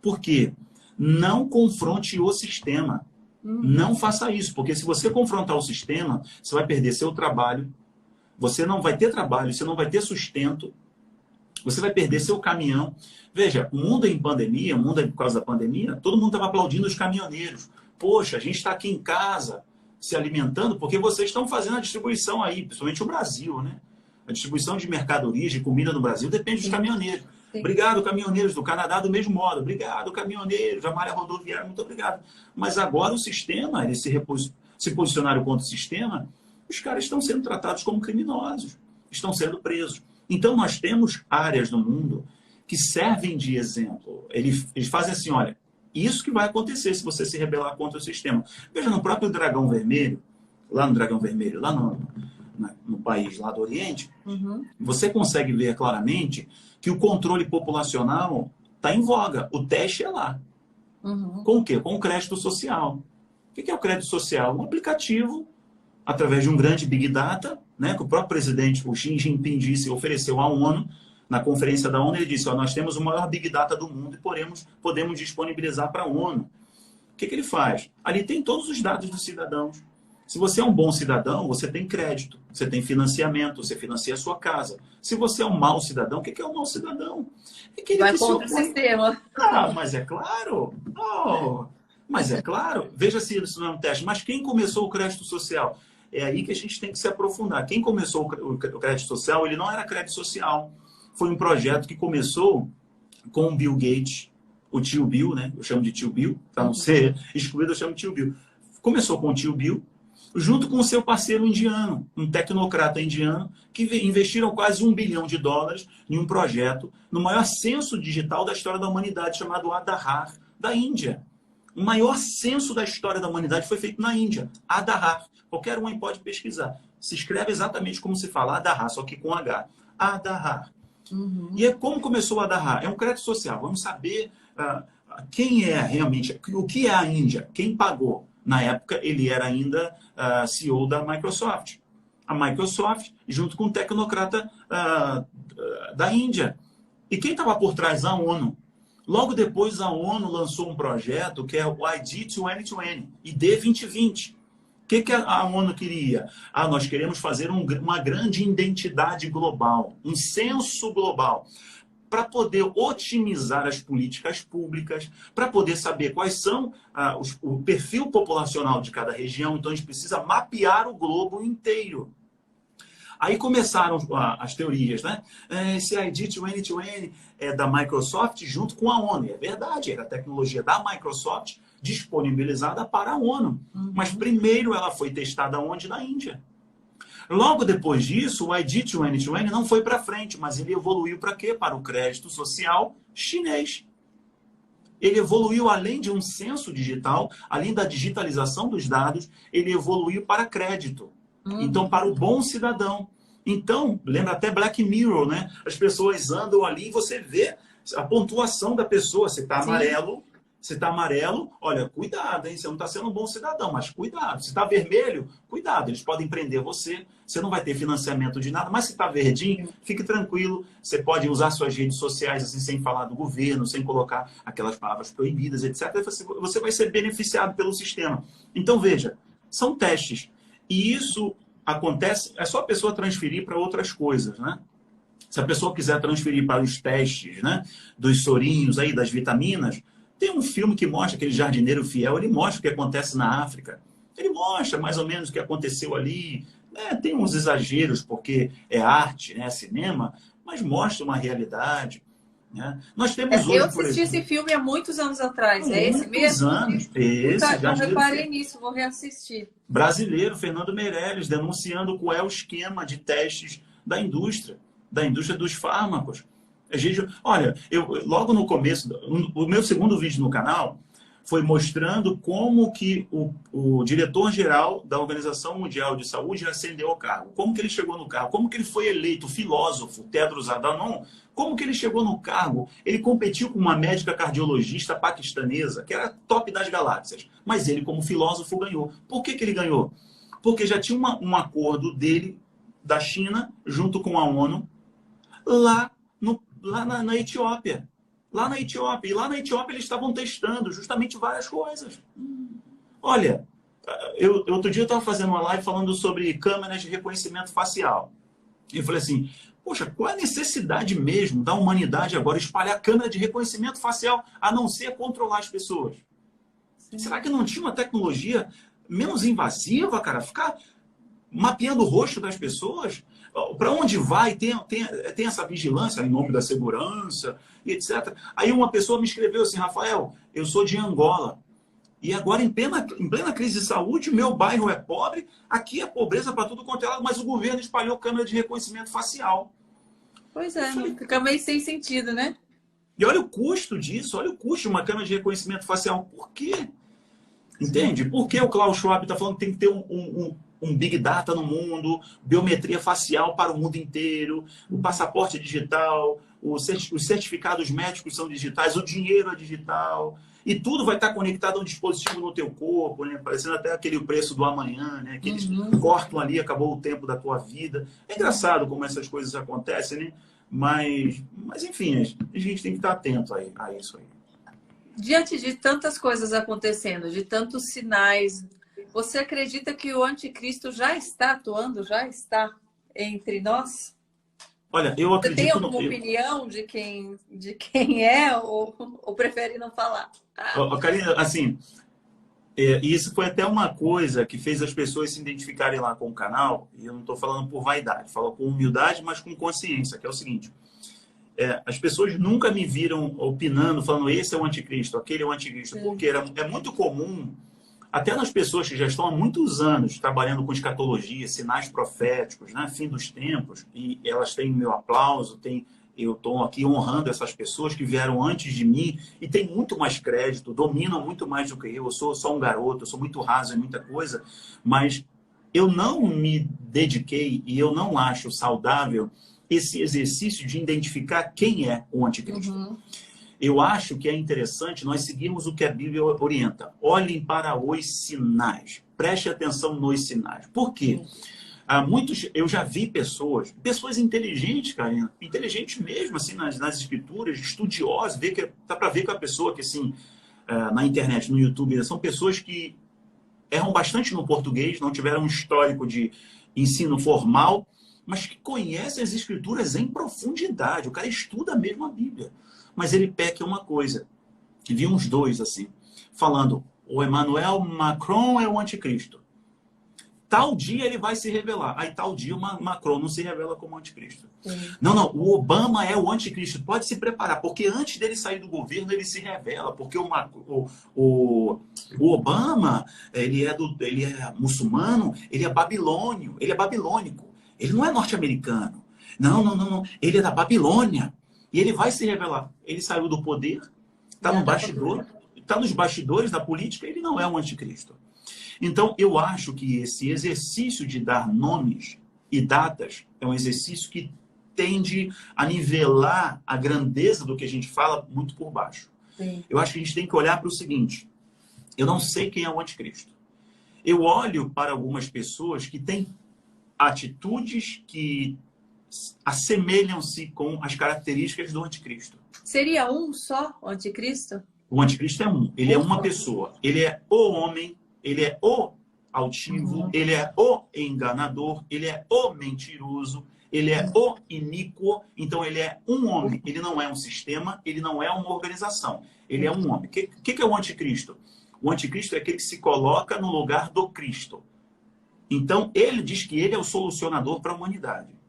[SPEAKER 2] Por quê? Não confronte o sistema. Não faça isso, porque se você confrontar o sistema, você vai perder seu trabalho, você não vai ter trabalho, você não vai ter sustento, você vai perder seu caminhão. Veja, o mundo em pandemia, o mundo por causa da pandemia, todo mundo estava aplaudindo os caminhoneiros. Poxa, a gente está aqui em casa se alimentando porque vocês estão fazendo a distribuição aí, principalmente o Brasil, né? A distribuição de mercadorias, de comida no Brasil depende dos caminhoneiros. Sim. Obrigado, caminhoneiros do Canadá, do mesmo modo. Obrigado, caminhoneiros da malha rodoviária, muito obrigado. Mas agora o sistema, eles se posicionaram contra o sistema, os caras estão sendo tratados como criminosos, estão sendo presos. Então, nós temos áreas no mundo que servem de exemplo. Eles fazem assim, olha, isso que vai acontecer se você se rebelar contra o sistema. Veja, no próprio Dragão Vermelho, lá no país lá do Oriente, você consegue ver claramente que o controle populacional está em voga. O teste é lá. Com o quê? Com o crédito social. O que é o crédito social? Um aplicativo, através de um grande Big Data, né, que o próprio presidente, o Xi Jinping, ofereceu à ONU. Na conferência da ONU, ele disse, ó, nós temos o maior Big Data do mundo e podemos disponibilizar para a ONU. O que ele faz? Ali tem todos os dados dos cidadãos. Se você é um bom cidadão, você tem crédito, você tem financiamento, você financia a sua casa. Se você é um mau cidadão, o que é um mau cidadão?
[SPEAKER 1] Vai contra o sistema.
[SPEAKER 2] Ah, mas é claro. Oh, mas é claro. Veja se isso não é um teste. Mas quem começou o crédito social? É aí que a gente tem que se aprofundar. Quem começou o crédito social, ele não era crédito social. Foi um projeto que começou com o Bill Gates, o tio Bill, né? Eu chamo de tio Bill, para não ser excluído, eu chamo de tio Bill. Começou com o tio Bill, junto com o seu parceiro indiano, um tecnocrata indiano, que investiram quase $1 bilhão em um projeto no maior censo digital da história da humanidade, chamado Aadhaar, da Índia. O maior censo da história da humanidade foi feito na Índia, Aadhaar. Qualquer um aí pode pesquisar. Se escreve exatamente como se fala, Aadhaar, só que com H. Aadhaar. E como começou o Aadhaar? É um crédito social. Vamos saber quem é realmente, o que é a Índia, quem pagou. Na época, ele era ainda CEO da Microsoft. A Microsoft, junto com o tecnocrata da Índia. E quem estava por trás? A ONU. Logo depois, a ONU lançou um projeto que é o ID 2020, ID 2020. O que a ONU queria? Nós queremos fazer uma grande identidade global, um censo global, para poder otimizar as políticas públicas, para poder saber quais são o perfil populacional de cada região. Então, a gente precisa mapear o globo inteiro. Aí começaram as teorias, né? Esse ID 2020 é da Microsoft junto com a ONU. É verdade, era a tecnologia da Microsoft disponibilizada para a ONU. Mas primeiro ela foi testada onde? Na Índia. Logo depois disso, o ID 2020 não foi para frente, mas ele evoluiu para quê? Para o crédito social chinês. Ele evoluiu além de um censo digital, além da digitalização dos dados, ele evoluiu para crédito. Então, para o bom cidadão. Então, lembra até Black Mirror, né? As pessoas andam ali e você vê a pontuação da pessoa. Você está amarelo, olha, cuidado, hein? Você não está sendo um bom cidadão, mas cuidado. Se está vermelho, cuidado. Eles podem prender você, você não vai ter financiamento de nada, mas se está verdinho, fique tranquilo. Você pode usar suas redes sociais assim, sem falar do governo, sem colocar aquelas palavras proibidas, etc. Você vai ser beneficiado pelo sistema. Então, veja, são testes. E isso acontece, é só a pessoa transferir para outras coisas, né? Se a pessoa quiser transferir para os testes, né, dos sorinhos aí, das vitaminas, tem um filme que mostra aquele jardineiro fiel, ele mostra o que acontece na África. Ele mostra mais ou menos o que aconteceu ali. Né? Tem uns exageros, porque é arte, né, é cinema, mas mostra uma realidade. Né? Nós temos hoje,
[SPEAKER 1] eu assisti esse filme há muitos anos atrás. É esse mesmo?
[SPEAKER 2] Anos. Esse,
[SPEAKER 1] eu reparei nisso, vou reassistir.
[SPEAKER 2] Brasileiro, Fernando Meirelles, denunciando qual é o esquema de testes da indústria dos fármacos. Olha, logo no começo, o meu segundo vídeo no canal foi mostrando como que o diretor-geral da Organização Mundial de Saúde ascendeu ao cargo. Como que ele chegou no cargo? Como que ele foi eleito? O filósofo Tedros Adhanom, como que ele chegou no cargo? Ele competiu com uma médica cardiologista paquistanesa, que era top das galáxias. Mas ele, como filósofo, ganhou. Por que ele ganhou? Porque já tinha um acordo dele, da China, junto com a ONU, lá na Etiópia. Lá na Etiópia. E lá na Etiópia eles estavam testando justamente várias coisas. Olha, outro dia eu estava fazendo uma live falando sobre câmeras de reconhecimento facial. Eu falei assim, poxa, qual é a necessidade mesmo da humanidade agora espalhar câmera de reconhecimento facial, a não ser controlar as pessoas?
[SPEAKER 1] Sim.
[SPEAKER 2] Será que não tinha uma tecnologia menos invasiva, cara? Ficar mapeando o rosto das pessoas? Para onde vai? Tem essa vigilância em nome da segurança e etc. Aí uma pessoa me escreveu assim, Rafael, eu sou de Angola. E agora, em plena crise de saúde, meu bairro é pobre, aqui é pobreza para tudo quanto é lado, mas o governo espalhou câmera de reconhecimento facial.
[SPEAKER 1] Pois é, fica meio sem sentido, né?
[SPEAKER 2] E olha o custo disso, olha o custo de uma câmera de reconhecimento facial. Por quê? Entende? Por que o Klaus Schwab está falando que tem que ter um Big Data no mundo, biometria facial para o mundo inteiro, o passaporte digital, os certificados médicos são digitais, o dinheiro é digital, e tudo vai estar conectado a um dispositivo no teu corpo, né? Parecendo até aquele preço do amanhã, né? Que eles cortam ali, acabou o tempo da tua vida. É engraçado como essas coisas acontecem, né? Mas enfim, a gente tem que estar atento a isso aí.
[SPEAKER 1] Diante de tantas coisas acontecendo, de tantos sinais, você acredita que o anticristo já está atuando, já está entre nós?
[SPEAKER 2] Olha, eu acredito...
[SPEAKER 1] Você tem alguma opinião de quem é ou prefere não falar?
[SPEAKER 2] Karina, assim, isso foi até uma coisa que fez as pessoas se identificarem lá com o canal, e eu não estou falando por vaidade, falo com humildade, mas com consciência, que é o seguinte... as pessoas nunca me viram opinando, falando esse é o anticristo, aquele é o anticristo, porque é muito comum, até nas pessoas que já estão há muitos anos trabalhando com escatologia, sinais proféticos, né, fim dos tempos, e elas têm meu aplauso, eu estou aqui honrando essas pessoas que vieram antes de mim e têm muito mais crédito, dominam muito mais do que eu sou só um garoto, eu sou muito raso em muita coisa, mas eu não me dediquei e eu não acho saudável esse exercício de identificar quem é o anticristo. Eu acho que é interessante nós seguirmos o que a Bíblia orienta. Olhem para os sinais. Preste atenção nos sinais. Por quê? Eu já vi pessoas inteligentes, Karina, inteligentes mesmo, assim, nas escrituras, estudiosas, dá para ver que a pessoa que, assim, na internet, no YouTube, são pessoas que erram bastante no português, não tiveram um histórico de ensino formal, mas que conhecem as escrituras em profundidade. O cara estuda mesmo a Bíblia. Mas ele peca uma coisa. Vi uns dois assim, falando, o Emmanuel Macron é o anticristo. Tal dia ele vai se revelar. Aí tal dia o Macron não se revela como anticristo. Não, o Obama é o anticristo. Pode se preparar, porque antes dele sair do governo, ele se revela. Porque o Obama, ele é muçulmano, ele é babilônio, ele é babilônico. Ele não é norte-americano. Não. Ele é da Babilônia. E ele vai se revelar. Ele saiu do poder, está no bastidor, está nos bastidores da política, ele não é um anticristo. Então, eu acho que esse exercício de dar nomes e datas é um exercício que tende a nivelar a grandeza do que a gente fala muito por baixo.
[SPEAKER 1] Sim.
[SPEAKER 2] Eu acho que a gente tem que olhar para o seguinte, eu não sei quem é o anticristo. Eu olho para algumas pessoas que têm atitudes que assemelham-se com as características do anticristo.
[SPEAKER 1] Seria um só o anticristo?
[SPEAKER 2] O anticristo é um. Ele é uma pessoa. Ele é o homem, ele é o altivo, ele é o enganador, ele é o mentiroso, ele é o iníquo. Então, ele é um homem. Ele não é um sistema, ele não é uma organização. Ele é um homem. O que é o anticristo? O anticristo é aquele que se coloca no lugar do Cristo. Então, ele diz que ele é o solucionador para a humanidade.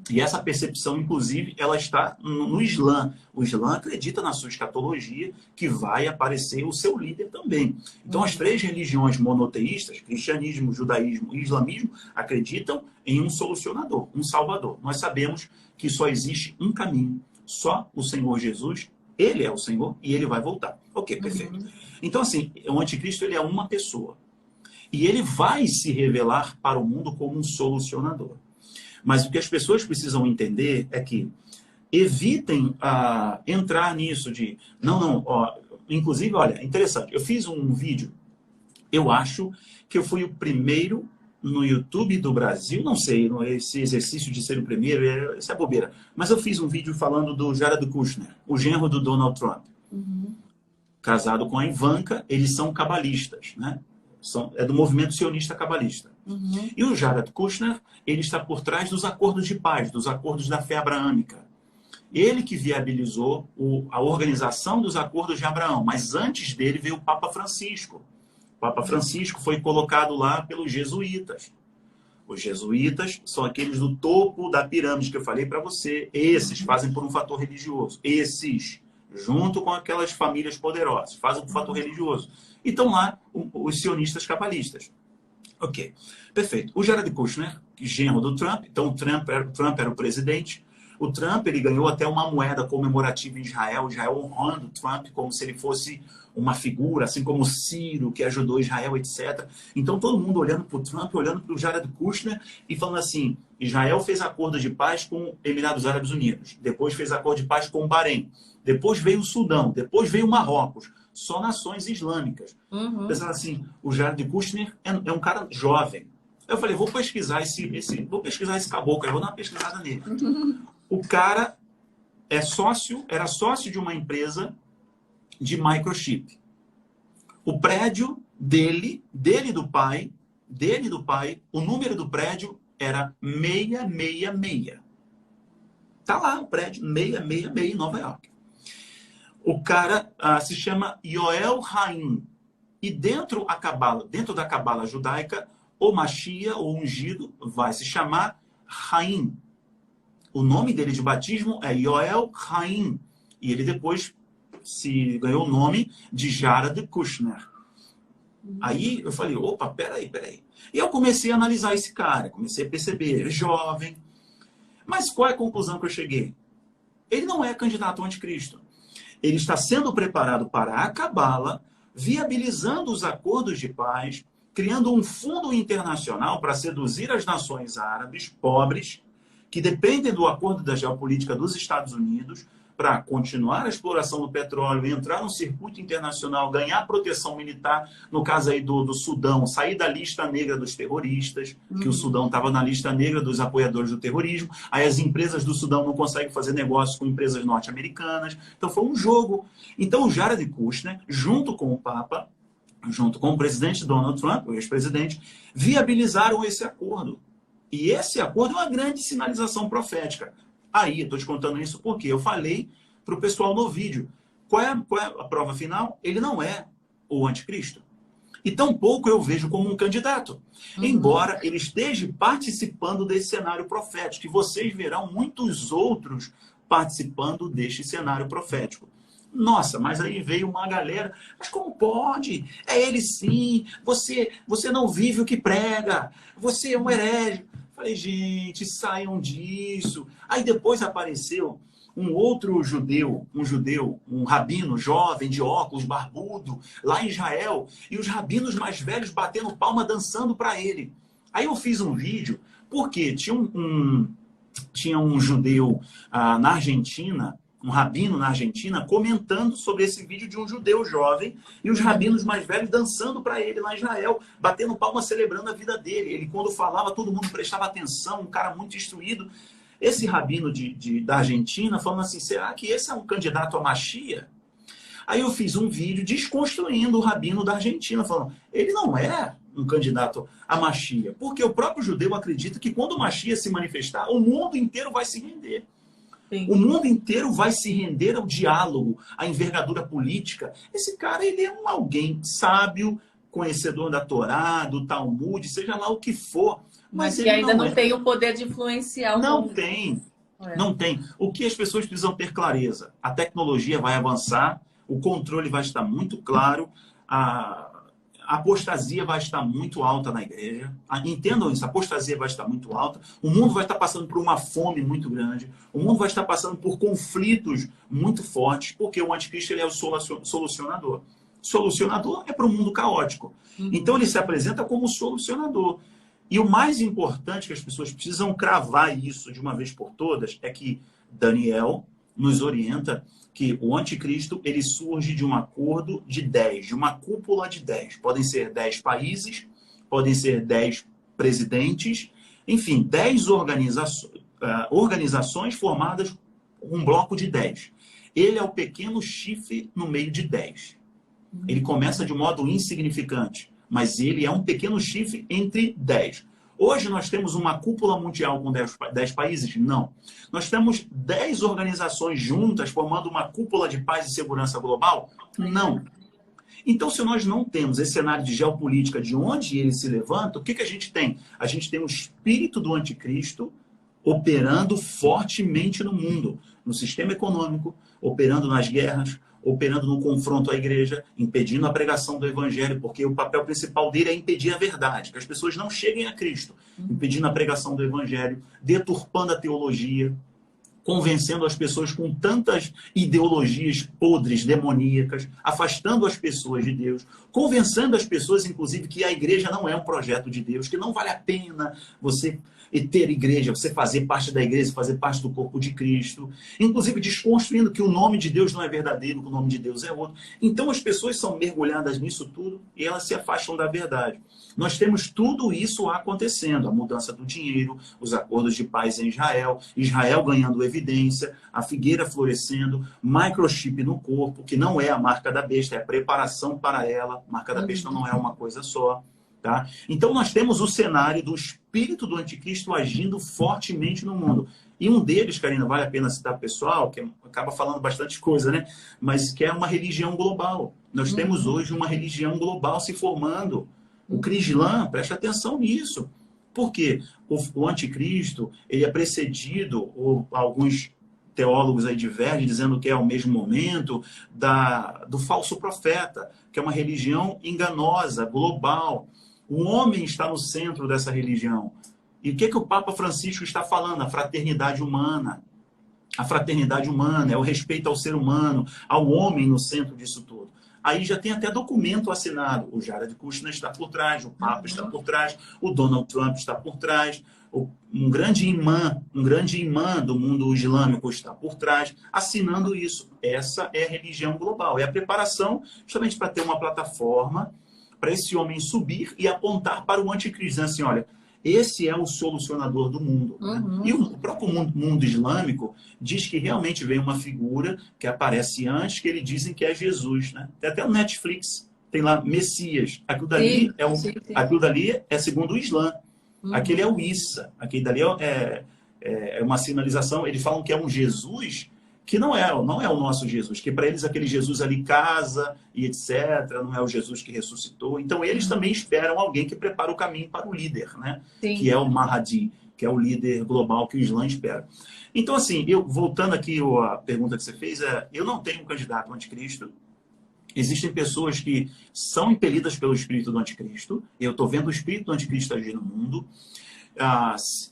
[SPEAKER 2] E essa percepção, inclusive, ela está no Islã. O Islã acredita na sua escatologia que vai aparecer o seu líder também. Então, as três religiões monoteístas, cristianismo, judaísmo e islamismo, acreditam em um solucionador, um salvador. Nós sabemos que só existe um caminho, só o Senhor Jesus, ele é o Senhor e ele vai voltar. Ok, perfeito. Então, assim, o anticristo ele é uma pessoa. E ele vai se revelar para o mundo como um solucionador. Mas o que as pessoas precisam entender é que evitem entrar nisso de... Inclusive, olha, interessante. Eu fiz um vídeo, eu acho que eu fui o primeiro no YouTube do Brasil, não sei, esse exercício de ser o primeiro, isso é bobeira. Mas eu fiz um vídeo falando do Jared Kushner, o genro do Donald Trump. Casado com a Ivanka, eles são cabalistas, né? É do movimento sionista cabalista.
[SPEAKER 1] Uhum.
[SPEAKER 2] E o Jared Kushner, ele está por trás dos acordos de paz, dos acordos da fé abraâmica. Ele que viabilizou a organização dos acordos de Abraão, mas antes dele veio o Papa Francisco. O Papa Francisco foi colocado lá pelos jesuítas. Os jesuítas são aqueles do topo da pirâmide que eu falei para você. Esses fazem por um fator religioso. Esses, junto com aquelas famílias poderosas, fazem por um fator religioso. E estão lá os sionistas cabalistas. Ok, perfeito. O Jared Kushner, genro do Trump, então o Trump era o presidente. O Trump, ele ganhou até uma moeda comemorativa em Israel honrando o Trump como se ele fosse uma figura, assim como o Ciro, que ajudou Israel, etc. Então, todo mundo olhando para o Trump, olhando para o Jared Kushner e falando assim, Israel fez acordo de paz com Emirados Árabes Unidos, depois fez acordo de paz com o Bahrein, depois veio o Sudão, depois veio o Marrocos, só nações islâmicas. Pensando assim, o Jared Kushner é um cara jovem. Eu falei, vou pesquisar esse caboclo, eu vou dar uma pesquisada nele. O cara era sócio de uma empresa de microchip. O prédio dele e do pai, o número do prédio era 666. Tá lá o prédio, 666 em Nova York. O cara se chama Yoel Haim. E dentro da cabala judaica, o Mashiach, o ungido, vai se chamar Haim. O nome dele de batismo é Yoel Haim. E ele depois se ganhou o nome de Jared Kushner. Aí eu falei, opa, peraí. E eu comecei a analisar esse cara, comecei a perceber, jovem. Mas qual é a conclusão que eu cheguei? Ele não é candidato ao anticristo. Ele está sendo preparado para a cabala, viabilizando os acordos de paz, criando um fundo internacional para seduzir as nações árabes pobres, que dependem do acordo da geopolítica dos Estados Unidos, para continuar a exploração do petróleo, entrar no circuito internacional, ganhar proteção militar, no caso aí do Sudão, sair da lista negra dos terroristas, que o Sudão estava na lista negra dos apoiadores do terrorismo, aí as empresas do Sudão não conseguem fazer negócios com empresas norte-americanas, então foi um jogo. Então o Jared Kushner, junto com o Papa, junto com o presidente Donald Trump, o ex-presidente, viabilizaram esse acordo. E esse acordo é uma grande sinalização profética. Aí, eu estou te contando isso porque eu falei para o pessoal no vídeo. Qual é a prova final? Ele não é o anticristo. E tampouco eu vejo como um candidato. Embora ele esteja participando desse cenário profético. E vocês verão muitos outros participando deste cenário profético. Nossa, mas aí veio uma galera. Mas como pode? É ele sim. Você não vive o que prega. Você é um herege. Falei, gente, saiam disso. Aí depois apareceu um outro judeu, um rabino jovem, de óculos, barbudo, lá em Israel, e os rabinos mais velhos batendo palma, dançando para ele. Aí eu fiz um vídeo, porque tinha um judeu na Argentina, um rabino na Argentina, comentando sobre esse vídeo de um judeu jovem e os rabinos mais velhos dançando para ele lá em Israel, batendo palma, celebrando a vida dele. Ele, quando falava, todo mundo prestava atenção, um cara muito instruído. Esse rabino da Argentina falando assim, será que esse é um candidato a Mashiach? Aí eu fiz um vídeo desconstruindo o rabino da Argentina, falando, ele não é um candidato a Mashiach, porque o próprio judeu acredita que quando o Mashiach se manifestar, o mundo inteiro vai se render. Sim. O mundo inteiro vai se render ao diálogo, à envergadura política. Esse cara, ele é alguém sábio, conhecedor da Torá, do Talmud, seja lá o que for.
[SPEAKER 1] Mas que ainda não tem o poder de influenciar o mundo.
[SPEAKER 2] Não tem. O que as pessoas precisam ter clareza? A tecnologia vai avançar, o controle vai estar muito claro, a apostasia vai estar muito alta na igreja. Entendam isso, a apostasia vai estar muito alta. O mundo vai estar passando por uma fome muito grande. O mundo vai estar passando por conflitos muito fortes, porque o anticristo ele é o solucionador. Solucionador é para o mundo caótico. Então ele se apresenta como solucionador. E o mais importante que as pessoas precisam cravar isso de uma vez por todas é que Daniel nos orienta que o anticristo ele surge de um acordo de 10, de uma cúpula de 10. Podem ser 10 países, podem ser 10 presidentes, enfim, 10 organizações formadas um bloco de 10. Ele é o pequeno chifre no meio de 10. Ele começa de modo insignificante, mas ele é um pequeno chifre entre 10. Hoje nós temos uma cúpula mundial com 10 países? Não. Nós temos 10 organizações juntas formando uma cúpula de paz e segurança global? Não. Então, se nós não temos esse cenário de geopolítica de onde ele se levanta, o que a gente tem? A gente tem o espírito do anticristo operando fortemente no mundo, no sistema econômico, operando nas guerras, operando no confronto à igreja, impedindo a pregação do evangelho, porque o papel principal dele é impedir a verdade, que as pessoas não cheguem a Cristo, impedindo a pregação do evangelho, deturpando a teologia, convencendo as pessoas com tantas ideologias podres, demoníacas, afastando as pessoas de Deus, convencendo as pessoas, inclusive, que a igreja não é um projeto de Deus, que não vale a pena você ter igreja, você fazer parte da igreja, fazer parte do corpo de Cristo, inclusive desconstruindo que o nome de Deus não é verdadeiro, que o nome de Deus é outro. Então as pessoas são mergulhadas nisso tudo e elas se afastam da verdade. Nós temos tudo isso acontecendo, a mudança do dinheiro, os acordos de paz em Israel, Israel ganhando evidência, a figueira florescendo, microchip no corpo, que não é a marca da besta, é a preparação para ela, a marca da besta não é uma coisa só. Tá? Então nós temos o cenário do espírito do anticristo agindo fortemente no mundo. E um deles, Karina, vale a pena citar o pessoal, que acaba falando bastante coisa, né? Mas que é uma religião global. Nós temos hoje uma religião global se formando. O Crislã, preste atenção nisso. Por quê? O anticristo, ele é precedido, ou alguns teólogos aí divergem, dizendo que é ao mesmo momento do falso profeta, que é uma religião enganosa, global. O homem está no centro dessa religião. E o que o Papa Francisco está falando? A fraternidade humana. A fraternidade humana é o respeito ao ser humano, ao homem no centro disso tudo. Aí já tem até documento assinado. O Jared Kushner está por trás, o Papa está por trás, o Donald Trump está por trás, um grande imã do mundo islâmico está por trás, assinando isso. Essa é a religião global. É a preparação justamente para ter uma plataforma para esse homem subir e apontar para o anticristo. Assim, olha, esse é o solucionador do mundo. Né? E o próprio mundo islâmico diz que realmente veio uma figura que aparece antes, que eles dizem que é Jesus. Né? Tem até no Netflix, tem lá Messias. Aquilo dali, aquilo dali é segundo o Islã. Aquele é o Issa. Aquele dali é uma sinalização. Eles falam que é um Jesus que não é o nosso Jesus, que para eles aquele Jesus ali casa e etc, não é o Jesus que ressuscitou. Então eles também esperam alguém que prepara o caminho para o líder, né? Que é o Mahdi, que é o líder global que o Islã espera. Então assim, voltando aqui à pergunta que você fez, eu não tenho um candidato ao anticristo. Existem pessoas que são impelidas pelo espírito do anticristo. Eu estou vendo o espírito do anticristo agir no mundo.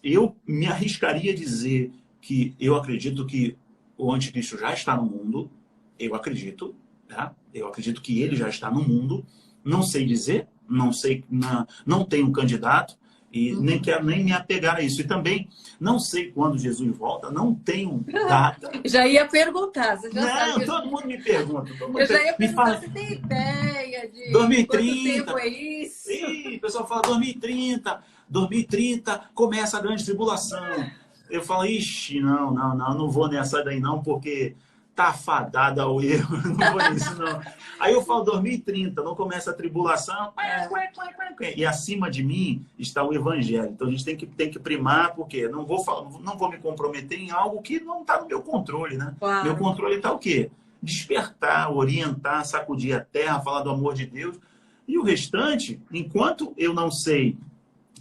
[SPEAKER 2] Eu me arriscaria a dizer que eu acredito que o anticristo já está no mundo, eu acredito, tá? Eu acredito que ele já está no mundo, não sei dizer, não tenho um candidato e nem quero nem me apegar a isso. E também não sei quando Jesus volta, não tenho data.
[SPEAKER 1] Já ia perguntar, você já sabe.
[SPEAKER 2] Todo mundo me pergunta.
[SPEAKER 1] Eu já ia perguntar, você tem ideia de
[SPEAKER 2] 2030,
[SPEAKER 1] quanto tempo é isso?
[SPEAKER 2] Sim, o pessoal fala 2030 começa a grande tribulação. Eu falo, ixi, não vou nessa daí não, porque tá fadada ao erro, não vou nisso não. Aí eu falo 2030, não começa a tribulação, e acima de mim está o evangelho. Então a gente tem que primar, porque não vou me comprometer em algo que não está no meu controle, né? Claro. Meu controle está o quê? Despertar, orientar, sacudir a terra, falar do amor de Deus. E o restante, enquanto eu não sei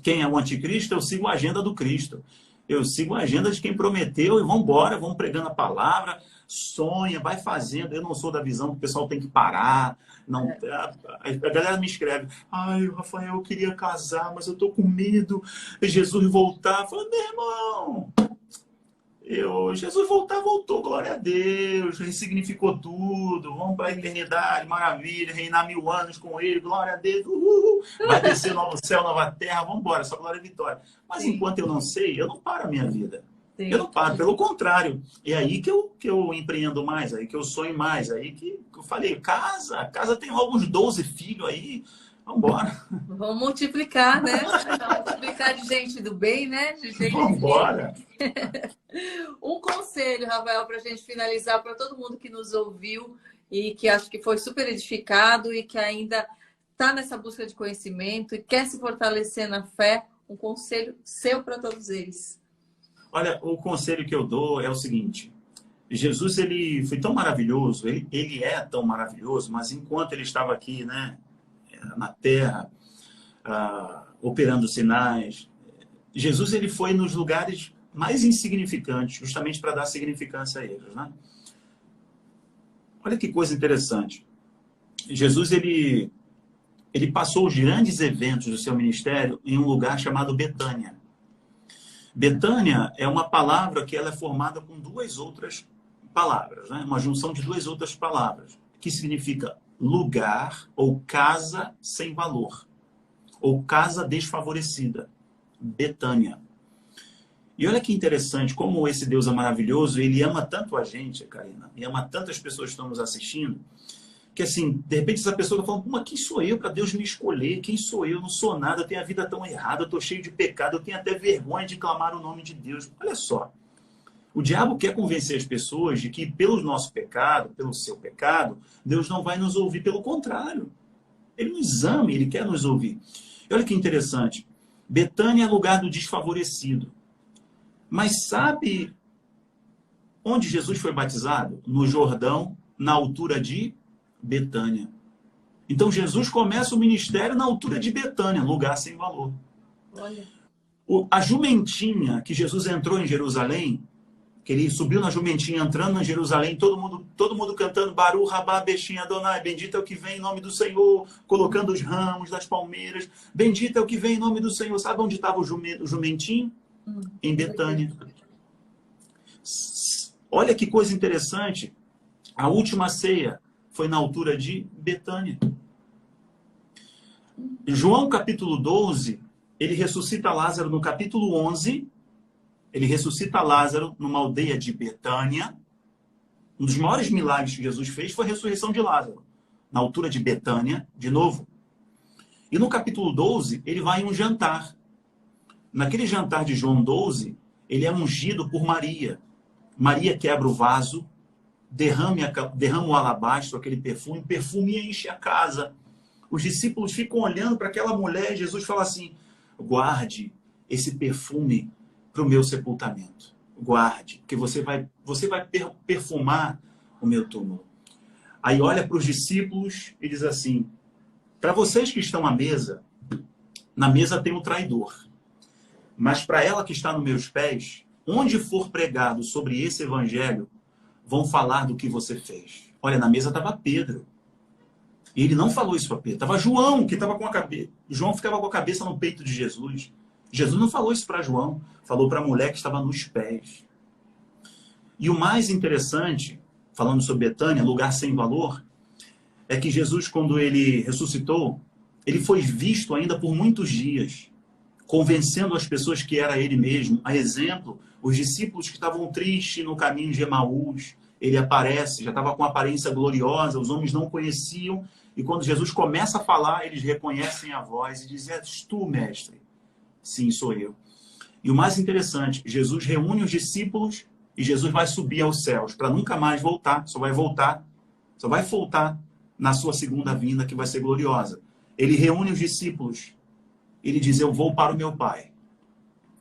[SPEAKER 2] quem é o anticristo, eu sigo a agenda do Cristo. Eu sigo a agenda de quem prometeu e vamos embora, vamos pregando a palavra, sonha, vai fazendo. Eu não sou da visão que o pessoal tem que parar. Não, a galera me escreve, Rafael, eu queria casar, mas eu tô com medo de Jesus voltar. Eu falo, meu irmão, Jesus voltou, glória a Deus, ressignificou tudo, vamos para a eternidade, maravilha, reinar 1000 anos com ele, glória a Deus, vai descer novo céu, nova terra, vamos embora, só glória e vitória. Mas enquanto eu não sei, eu não paro a minha vida. Sim. Eu não paro, pelo contrário. É aí que eu empreendo mais, aí que eu sonho mais, aí que eu falei, casa tem alguns 12 filhos aí, vamos embora.
[SPEAKER 1] Vamos multiplicar, né? Vamos multiplicar de gente do bem, né?
[SPEAKER 2] Vamos embora.
[SPEAKER 1] Um conselho, Rafael, para a gente finalizar, para todo mundo que nos ouviu e que acho que foi super edificado e que ainda está nessa busca de conhecimento e quer se fortalecer na fé, um conselho seu para todos eles.
[SPEAKER 2] Olha, o conselho que eu dou é o seguinte: Jesus, ele foi tão maravilhoso, ele é tão maravilhoso, mas enquanto ele estava aqui, né, na Terra, operando sinais, Jesus, ele foi nos lugares mais insignificantes, justamente para dar significância a eles, né? Olha que coisa interessante. Jesus, ele passou os grandes eventos do seu ministério em um lugar chamado Betânia. Betânia é uma palavra que ela é formada com duas outras palavras, né? Uma junção de duas outras palavras, que significa lugar ou casa sem valor, ou casa desfavorecida. Betânia. E olha que interessante, como esse Deus é maravilhoso, ele ama tanto a gente, Karina, e ama tantas pessoas que estão nos assistindo, que assim, de repente essa pessoa está falando, mas quem sou eu para Deus me escolher? Quem sou eu? Eu não sou nada, eu tenho a vida tão errada, eu estou cheio de pecado, eu tenho até vergonha de clamar o nome de Deus. Olha só, o diabo quer convencer as pessoas de que pelo nosso pecado, pelo seu pecado, Deus não vai nos ouvir, pelo contrário. Ele nos ama, ele quer nos ouvir. E olha que interessante, Betânia é lugar do desfavorecido. Mas sabe onde Jesus foi batizado? No Jordão, na altura de Betânia. Então Jesus começa o ministério na altura de Betânia, lugar sem valor.
[SPEAKER 1] Olha.
[SPEAKER 2] A jumentinha que Jesus entrou em Jerusalém, que ele subiu na jumentinha entrando em Jerusalém, todo mundo cantando Baruch Rabá Beshin Adonai, bendito é o que vem em nome do Senhor, colocando os ramos das palmeiras, bendito é o que vem em nome do Senhor. Sabe onde estava o jumentinho? Em Betânia. Olha que coisa interessante. A última ceia foi na altura de Betânia. João capítulo 12, ele ressuscita Lázaro no capítulo 11. Ele ressuscita Lázaro numa aldeia de Betânia. Um dos maiores milagres que Jesus fez foi a ressurreição de Lázaro, na altura de Betânia, de novo. E no capítulo 12, ele vai em um jantar. Naquele jantar de João 12, ele é ungido por Maria. Maria quebra o vaso, derrama o alabastro, aquele perfume enche a casa. Os discípulos ficam olhando para aquela mulher e Jesus fala assim, guarde esse perfume para o meu sepultamento. Guarde, porque você vai perfumar o meu túmulo. Aí olha para os discípulos e diz assim, para vocês que estão à mesa, na mesa tem um traidor. Mas para ela que está nos meus pés, onde for pregado sobre esse evangelho, vão falar do que você fez. Olha, na mesa estava Pedro. E ele não falou isso para Pedro. Estava João, que estava com a cabeça. João ficava com a cabeça no peito de Jesus. Jesus não falou isso para João. Falou para a mulher que estava nos pés. E o mais interessante, falando sobre Betânia, lugar sem valor, é que Jesus, quando ele ressuscitou, ele foi visto ainda por muitos dias, convencendo as pessoas que era ele mesmo. A exemplo, os discípulos que estavam tristes no caminho de Emaús, ele aparece, já estava com aparência gloriosa, os homens não conheciam, e quando Jesus começa a falar, eles reconhecem a voz e dizem, és tu, mestre? Sim, sou eu. E o mais interessante, Jesus reúne os discípulos e Jesus vai subir aos céus, para nunca mais voltar, só vai voltar na sua segunda vinda, que vai ser gloriosa. Ele reúne os discípulos, ele diz, eu vou para o meu Pai,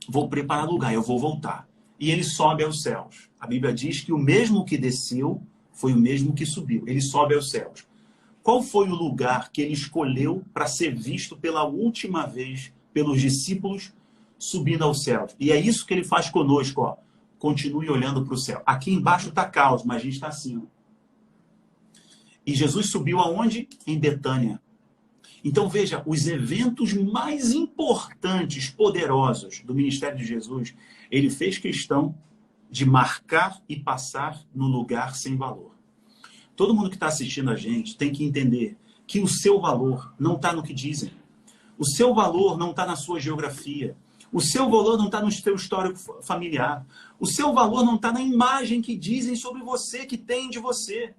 [SPEAKER 2] vou preparar lugar, eu vou voltar. E ele sobe aos céus. A Bíblia diz que o mesmo que desceu foi o mesmo que subiu. Ele sobe aos céus. Qual foi o lugar que ele escolheu para ser visto pela última vez pelos discípulos subindo aos céus? E é isso que ele faz conosco, ó. Continue olhando para o céu. Aqui embaixo está caos, mas a gente está assim, ó. E Jesus subiu aonde? Em Betânia. Então veja, os eventos mais importantes, poderosos do ministério de Jesus, ele fez questão de marcar e passar no lugar sem valor. Todo mundo que está assistindo a gente tem que entender que o seu valor não está no que dizem. O seu valor não está na sua geografia. O seu valor não está no seu histórico familiar. O seu valor não está na imagem que dizem sobre você, que tem de você.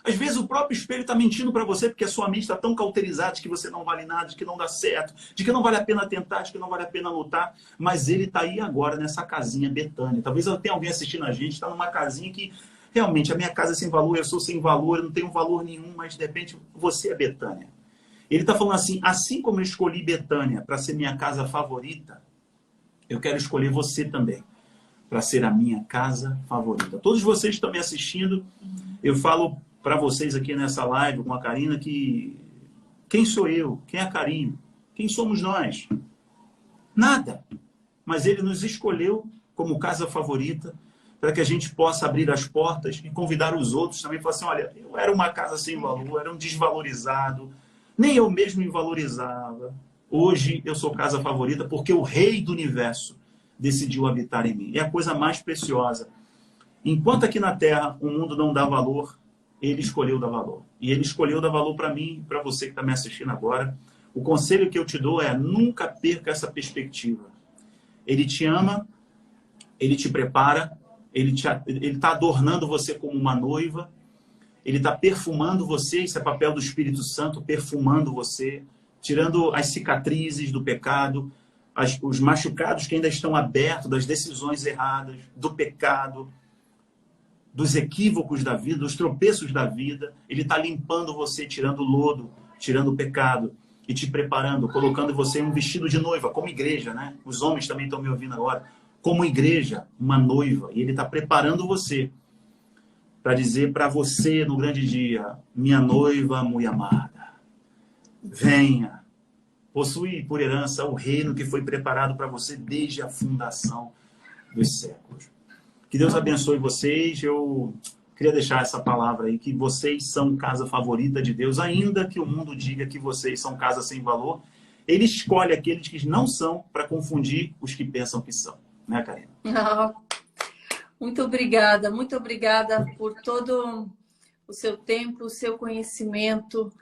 [SPEAKER 2] Às vezes o próprio espelho está mentindo para você porque a sua mente está tão cauterizada de que você não vale nada, de que não dá certo, de que não vale a pena tentar, de que não vale a pena lutar. Mas ele está aí agora nessa casinha Betânia. Talvez tenha alguém assistindo a gente, está numa casinha que realmente a minha casa é sem valor, eu sou sem valor, eu não tenho valor nenhum, mas de repente você é Betânia. Ele está falando assim, assim como eu escolhi Betânia para ser minha casa favorita, eu quero escolher você também para ser a minha casa favorita. Todos vocês que estão me assistindo, eu falo para vocês aqui nessa live com a Karina que quem sou eu? Quem é a Karina? Quem somos nós? Nada. Mas ele nos escolheu como casa favorita para que a gente possa abrir as portas e convidar os outros também. Falar assim, olha, eu era uma casa sem valor, era um desvalorizado, nem eu mesmo me valorizava. Hoje eu sou casa favorita porque o rei do universo decidiu habitar em mim. É a coisa mais preciosa. Enquanto aqui na Terra o mundo não dá valor, ele escolheu dar valor. E ele escolheu dar valor para mim, para você que está me assistindo agora. O conselho que eu te dou é nunca perca essa perspectiva. Ele te ama, ele te prepara, ele está adornando você como uma noiva, ele está perfumando você, isso é papel do Espírito Santo, perfumando você, tirando as cicatrizes do pecado, os machucados que ainda estão abertos das decisões erradas, do pecado, dos equívocos da vida, dos tropeços da vida. Ele está limpando você, tirando o lodo, tirando o pecado e te preparando, colocando você em um vestido de noiva, como igreja, né? Os homens também estão me ouvindo agora. Como igreja, uma noiva. E ele está preparando você para dizer para você no grande dia, minha noiva muito amada, venha, possui por herança o reino que foi preparado para você desde a fundação dos séculos. Que Deus abençoe vocês. Eu queria deixar essa palavra aí, que vocês são casa favorita de Deus, ainda que o mundo diga que vocês são casa sem valor. Ele escolhe aqueles que não são para confundir os que pensam que são. Né, Karina?
[SPEAKER 1] Muito obrigada por todo o seu tempo, o seu conhecimento,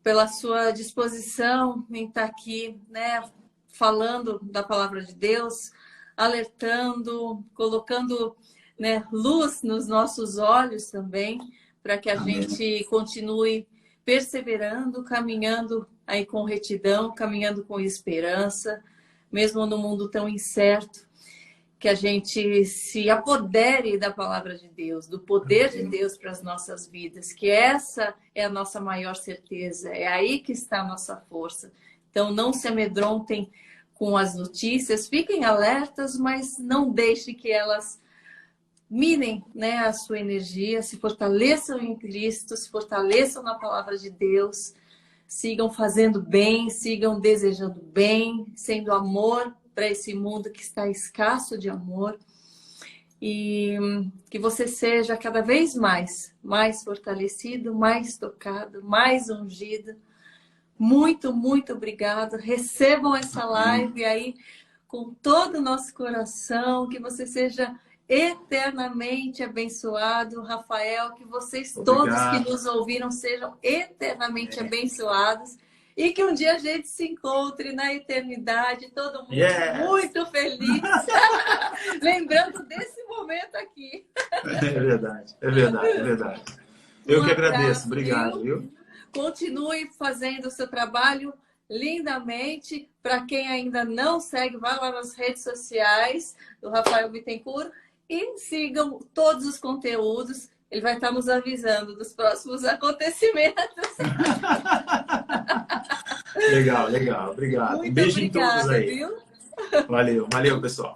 [SPEAKER 1] pela sua disposição em estar aqui, né, falando da palavra de Deus, alertando, colocando, né, luz nos nossos olhos também, para que a gente continue perseverando, caminhando aí com retidão, caminhando com esperança, mesmo no mundo tão incerto, que a gente se apodere da palavra de Deus, do poder de Deus para as nossas vidas, que essa é a nossa maior certeza, é aí que está a nossa força. Então não se amedrontem com as notícias, fiquem alertas, mas não deixem que elas minem, né, a sua energia, se fortaleçam em Cristo, se fortaleçam na palavra de Deus, sigam fazendo bem, sigam desejando bem, sendo amor para esse mundo que está escasso de amor, e que você seja cada vez mais fortalecido, mais tocado, mais ungido. Muito obrigado. Recebam essa live aí com todo o nosso coração, que você seja eternamente abençoado. Rafael, que vocês todos que nos ouviram sejam eternamente abençoados e que um dia a gente se encontre na eternidade, todo mundo muito feliz, lembrando desse momento aqui.
[SPEAKER 2] É verdade. Eu que agradeço. Obrigado, viu?
[SPEAKER 1] Continue fazendo o seu trabalho lindamente. Para quem ainda não segue, vá lá nas redes sociais do Rafael Bittencourt e sigam todos os conteúdos. Ele vai estar nos avisando dos próximos acontecimentos.
[SPEAKER 2] Legal. Obrigado.
[SPEAKER 1] Muito
[SPEAKER 2] Um beijo
[SPEAKER 1] obrigada,
[SPEAKER 2] em todos aí.
[SPEAKER 1] Viu?
[SPEAKER 2] Valeu, pessoal.